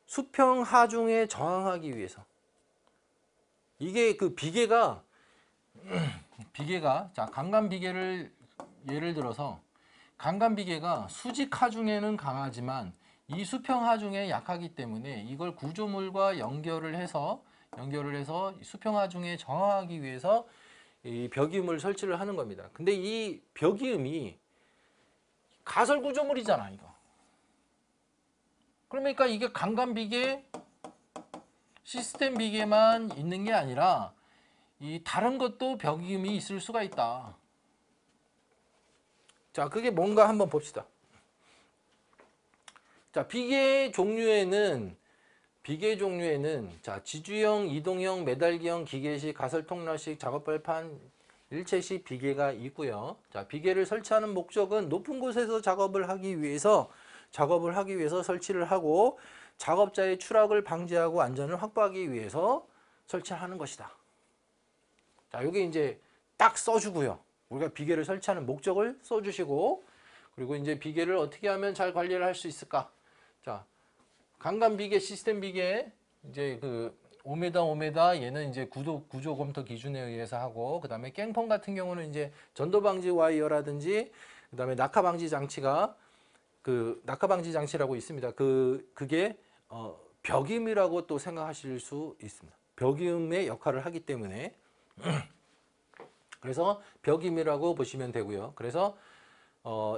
수평 하중에 저항하기 위해서. 이게 비계가 자, 강간 비계를 예를 들어서 강간 비계가 수직 하중에는 강하지만 이 수평 하중에 약하기 때문에 이걸 구조물과 연결을 해서 수평 하중에 저항하기 위해서 이 벽이음을 설치를 하는 겁니다. 근데 이 벽이음이 가설 구조물이잖아, 이거. 그러니까 이게 강간 비계, 시스템 비계만 있는 게 아니라 이 다른 것도 벽이음이 있을 수가 있다. 자, 그게 뭔가 한번 봅시다. 자, 비계 종류에는 자, 지주형, 이동형, 매달기형, 기계식, 가설 통로식, 작업발판, 일체식 비계가 있고요. 자, 비계를 설치하는 목적은 높은 곳에서 작업을 하기 위해서 설치를 하고, 작업자의 추락을 방지하고 안전을 확보하기 위해서 설치하는 것이다. 자, 여기 이제 딱 써주고요. 우리가 비계를 설치하는 목적을 써주시고, 그리고 이제 비계를 어떻게 하면 잘 관리를 할 수 있을까? 자, 강간 비계, 시스템 비계 이제 그 5m 얘는 이제 구조 검토 기준에 의해서 하고, 그다음에 깽폰 같은 경우는 이제 전도 방지 와이어라든지 그다음에 낙하 방지 장치가 그 낙하 방지 장치라고 있습니다. 그게 벽임이라고 또 생각하실 수 있습니다. 벽임의 역할을 하기 때문에 그래서 벽임이라고 보시면 되고요. 그래서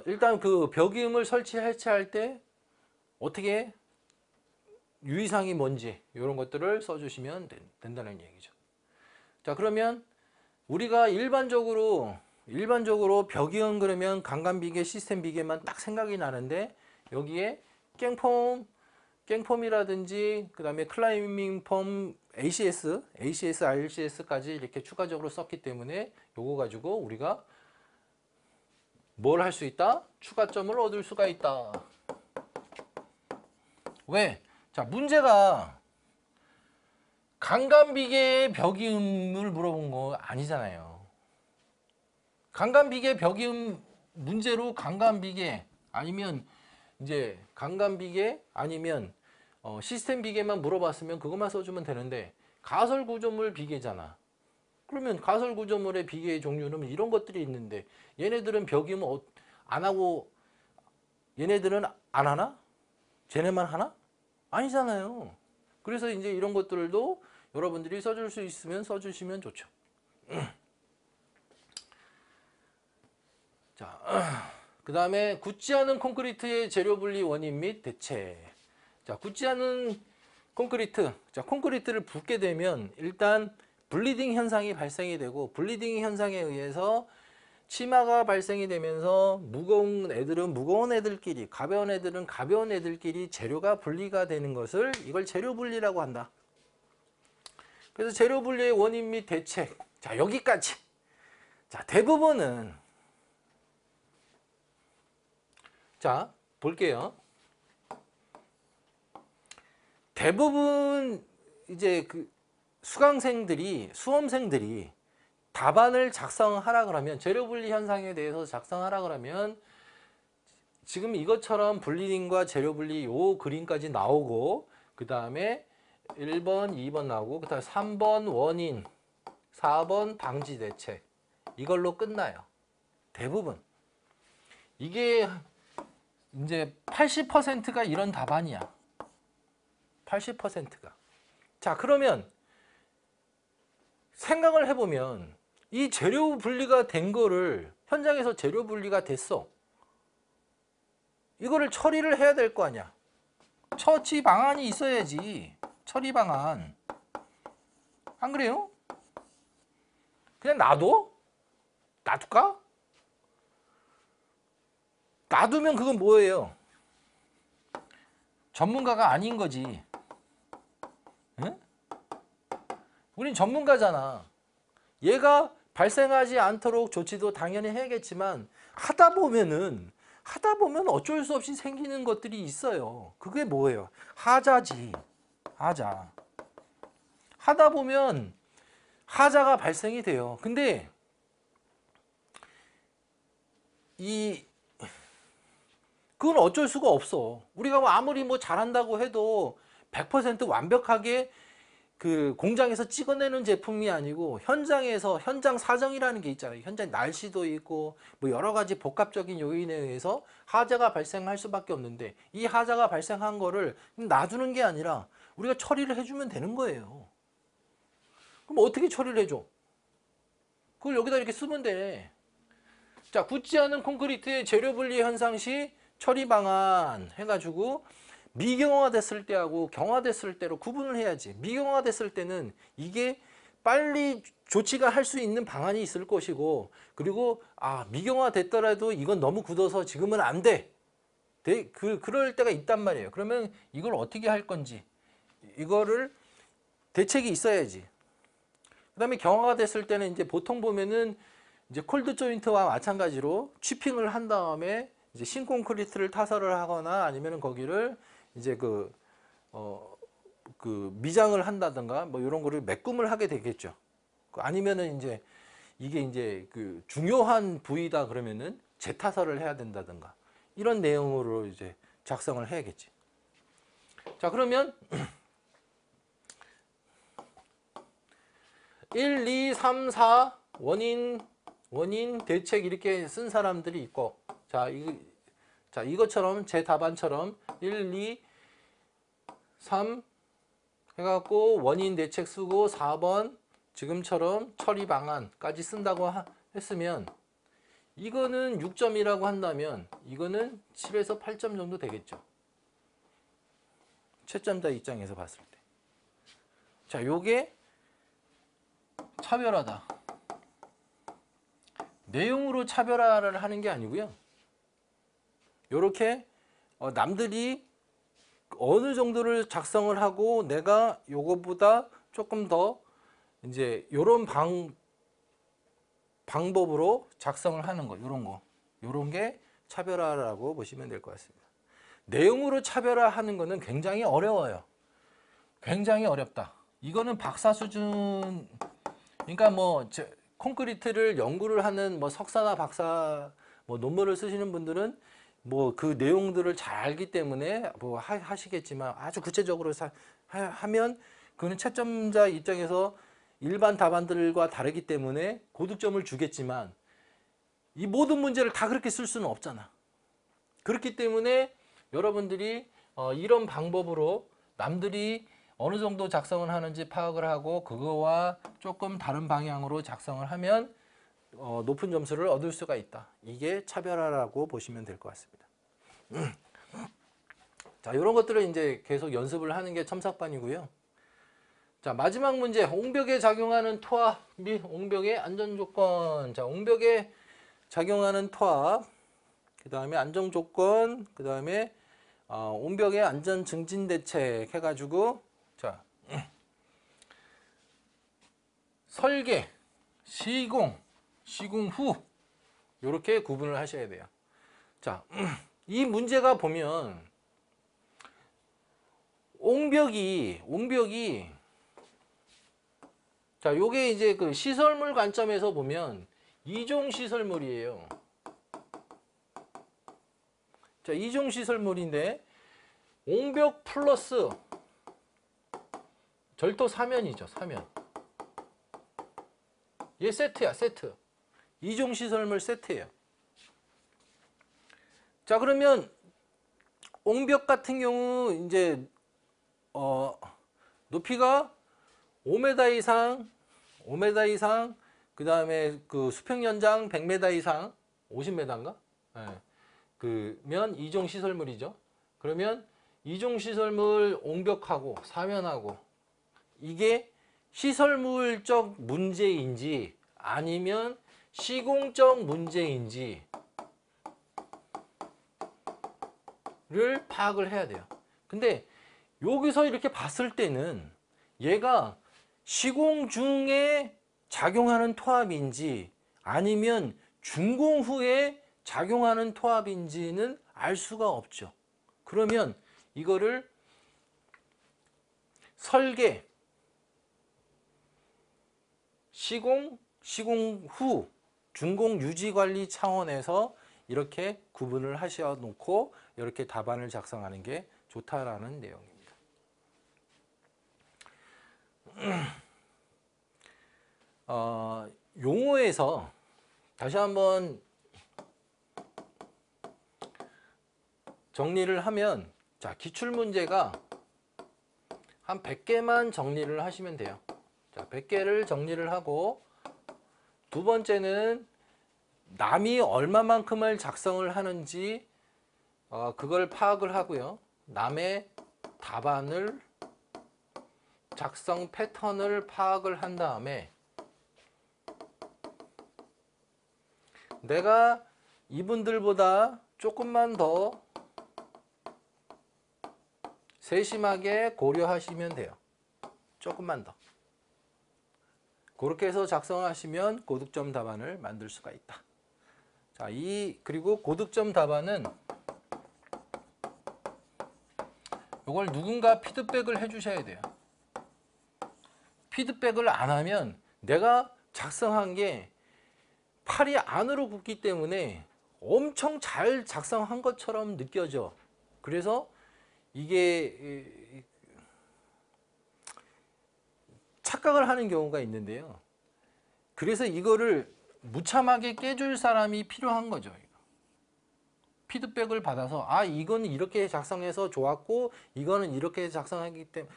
일단 그 벽임을 해체할 때 어떻게 유의사항이 뭔지 이런 것들을 써주시면 된다는 얘기죠. 자, 그러면 우리가 일반적으로 벽이온 그러면 강간비계, 시스템 비계만 딱 생각이 나는데, 여기에 깽폼이라든지 그 다음에 클라이밍 폼 ACS, RCS까지 이렇게 추가적으로 썼기 때문에 요거 가지고 우리가 뭘 할 수 있다? 추가점을 얻을 수가 있다. 왜? 자, 문제가 강간비계의 벽이음을 물어본 거 아니잖아요. 강간비계 벽이음 문제로 강간비계 아니면 이제 강간비계 아니면 시스템 비계만 물어봤으면 그것만 써주면 되는데, 가설구조물 비계잖아. 그러면 가설구조물의 비계의 종류는 이런 것들이 있는데, 얘네들은 벽이음 안 하고 얘네들은 안 하나? 쟤네만 하나? 아니잖아요. 그래서 이제 이런 것들도 여러분들이 써줄 수 있으면 써주시면 좋죠. 자, 그 다음에 굳지 않은 콘크리트의 재료 분리 원인 및 대책. 자, 굳지 않은 콘크리트. 자, 콘크리트를 붓게 되면 일단 블리딩 현상이 발생이 되고, 블리딩 현상에 의해서 치마가 발생이 되면서 무거운 애들은 무거운 애들끼리, 가벼운 애들은 가벼운 애들끼리 재료가 분리가 되는 것을 이걸 재료 분리라고 한다. 그래서 재료 분리의 원인 및 대책. 자, 여기까지. 자, 대부분은 자, 볼게요. 대부분 이제 그 수험생들이 답안을 작성하라 그러면, 재료 분리 현상에 대해서 작성하라 그러면 지금 이것처럼 블리딩과 재료 분리 요 그림까지 나오고, 그 다음에 1번, 2번 나오고, 그 다음에 3번 원인, 4번 방지 대책, 이걸로 끝나요. 대부분. 이게 이제 80%가 이런 답안이야. 80%가. 자, 그러면 생각을 해보면 이 재료 분리가 된 거를, 현장에서 재료 분리가 됐어. 이거를 처리를 해야 될 거 아니야. 처치 방안이 있어야지. 처리 방안. 안 그래요? 그냥 놔둘까? 놔두면 그건 뭐예요? 전문가가 아닌 거지. 응? 우린 전문가잖아. 얘가 발생하지 않도록 조치도 당연히 해야겠지만, 하다 보면 어쩔 수 없이 생기는 것들이 있어요. 그게 뭐예요? 하자지. 하자. 하다 보면 하자가 발생이 돼요. 근데 그건 어쩔 수가 없어. 우리가 뭐 아무리 뭐 잘한다고 해도 100% 완벽하게 그 공장에서 찍어내는 제품이 아니고, 현장 사정이라는 게 있잖아요. 현장 날씨도 있고 뭐 여러 가지 복합적인 요인에 의해서 하자가 발생할 수밖에 없는데, 이 하자가 발생한 거를 놔두는 게 아니라 우리가 처리를 해주면 되는 거예요. 그럼 어떻게 처리를 해줘? 그걸 여기다 이렇게 쓰면 돼. 자, 굳지 않은 콘크리트의 재료 분리 현상 시 처리 방안 해가지고, 미경화됐을 때하고 경화됐을 때로 구분을 해야지. 미경화됐을 때는 이게 빨리 조치가 할 수 있는 방안이 있을 것이고, 그리고 미경화됐더라도 이건 너무 굳어서 지금은 안 돼. 그럴 때가 있단 말이에요. 그러면 이걸 어떻게 할 건지, 이거를 대책이 있어야지. 그 다음에 경화가 됐을 때는 이제 보통 보면은 이제 콜드 조인트와 마찬가지로 취핑을 한 다음에 이제 신콘크리트를 타설을 하거나 아니면 거기를 이제 그 미장을 한다든가 뭐 이런 거를 메꿈을 하게 되겠죠. 아니면은 이게 이제 그 중요한 부위다 그러면은 재타설을 해야 된다든가 이런 내용으로 이제 작성을 해야겠지. 자, 그러면 1, 2, 3, 4 원인 대책 이렇게 쓴 사람들이 있고, 자, 이것처럼 제 답안처럼 1, 2, 3 해갖고 원인 대책 쓰고 4번 지금처럼 처리 방안까지 쓴다고 했으면 이거는 6점이라고 한다면 이거는 7에서 8점 정도 되겠죠. 채점자 입장에서 봤을 때. 자, 요게 차별화다. 내용으로 차별화를 하는 게 아니고요. 요렇게 남들이 어느 정도를 작성을 하고 내가 요거보다 조금 더 이제 요런 방법으로 작성을 하는 거, 요런 게 차별화라고 보시면 될 것 같습니다. 내용으로 차별화하는 거는 굉장히 어려워요. 굉장히 어렵다. 이거는 박사 수준, 그러니까 뭐 콘크리트를 연구를 하는 뭐 석사나 박사 뭐 논문을 쓰시는 분들은 뭐 그 내용들을 잘 알기 때문에 뭐 하시겠지만 아주 구체적으로 하면 그거는 채점자 입장에서 일반 답안들과 다르기 때문에 고득점을 주겠지만 이 모든 문제를 다 그렇게 쓸 수는 없잖아. 그렇기 때문에 여러분들이 이런 방법으로 남들이 어느 정도 작성을 하는지 파악을 하고 그거와 조금 다른 방향으로 작성을 하면 높은 점수를 얻을 수가 있다. 이게 차별화라고 보시면 될 것 같습니다. 자, 이런 것들을 이제 계속 연습을 하는 게 첨삭반이고요. 자, 마지막 문제. 옹벽에 작용하는 토합 및 옹벽의 안전조건. 자, 옹벽에 작용하는 토합, 그 다음에 안전조건, 그 다음에 옹벽의 안전 증진 대책 해가지고, 자, 설계, 시공 후 이렇게 구분을 하셔야 돼요. 자, 이 문제가 보면 옹벽이 자, 요게 이제 그 시설물 관점에서 보면 이종 시설물이에요. 자, 이종 시설물인데 옹벽 플러스 절도 사면이죠. 사면. 얘 세트야, 세트. 이종 시설물 세트예요. 자, 그러면 옹벽 같은 경우 이제 높이가 5m 이상, 그 다음에 그 수평 연장 100m 이상, 50m인가? 네. 그면 이종 시설물이죠. 그러면 이종 시설물 옹벽하고 사면하고 이게 시설물적 문제인지 아니면 시공적 문제인지를 파악을 해야 돼요. 근데 여기서 이렇게 봤을 때는 얘가 시공 중에 작용하는 토합인지 아니면 준공 후에 작용하는 토합인지는 알 수가 없죠. 그러면 이거를 설계, 시공 후 준공 유지 관리 차원에서 이렇게 구분을 하셔 놓고 이렇게 답안을 작성하는 게 좋다라는 내용입니다. 용어에서 다시 한번 정리를 하면, 자, 기출문제가 한 100개만 정리를 하시면 돼요. 자, 100개를 정리를 하고, 두 번째는 남이 얼마만큼을 작성을 하는지 그걸 파악을 하고요. 남의 답안을 작성 패턴을 파악을 한 다음에 내가 이분들보다 조금만 더 세심하게 고려하시면 돼요. 조금만 더. 그렇게 해서 작성하시면 고득점 답안을 만들 수가 있다. 자, 그리고 고득점 답안은 이걸 누군가 피드백을 해주셔야 돼요. 피드백을 안 하면 내가 작성한 게 팔이 안으로 굽기 때문에 엄청 잘 작성한 것처럼 느껴져. 그래서 이게 착각을 하는 경우가 있는데요. 그래서 이거를 무참하게 깨줄 사람이 필요한 거죠. 피드백을 받아서 이거는 이렇게 작성해서 좋았고 이거는 이렇게 작성하기 때문에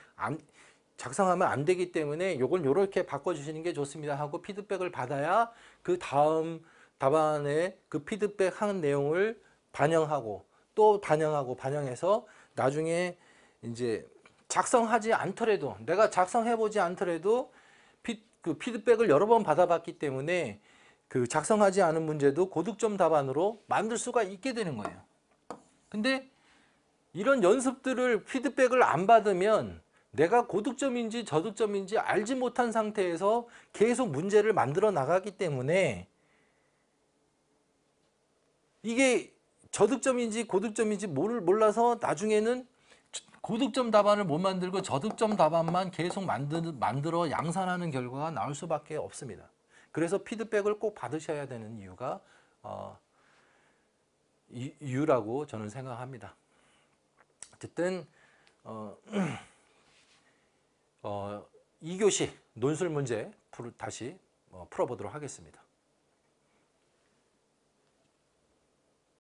작성하면 안 되기 때문에 이걸 이렇게 바꿔주시는 게 좋습니다 하고 피드백을 받아야 그 다음 답안에 그 피드백 하는 내용을 반영하고 또 반영해서 나중에 이제 작성하지 않더라도 내가 작성해보지 않더라도 그 피드백을 여러 번 받아봤기 때문에 그 작성하지 않은 문제도 고득점 답안으로 만들 수가 있게 되는 거예요. 근데 이런 연습들을 피드백을 안 받으면 내가 고득점인지 저득점인지 알지 못한 상태에서 계속 문제를 만들어 나가기 때문에 이게 저득점인지 고득점인지 몰라서 나중에는 고득점 답안을 못 만들고 저득점 답안만 계속 만들어 양산하는 결과가 나올 수밖에 없습니다. 그래서 피드백을 꼭 받으셔야 되는 이유가 이유라고 저는 생각합니다. 어쨌든 2교시 논술 문제 다시 풀어보도록 하겠습니다.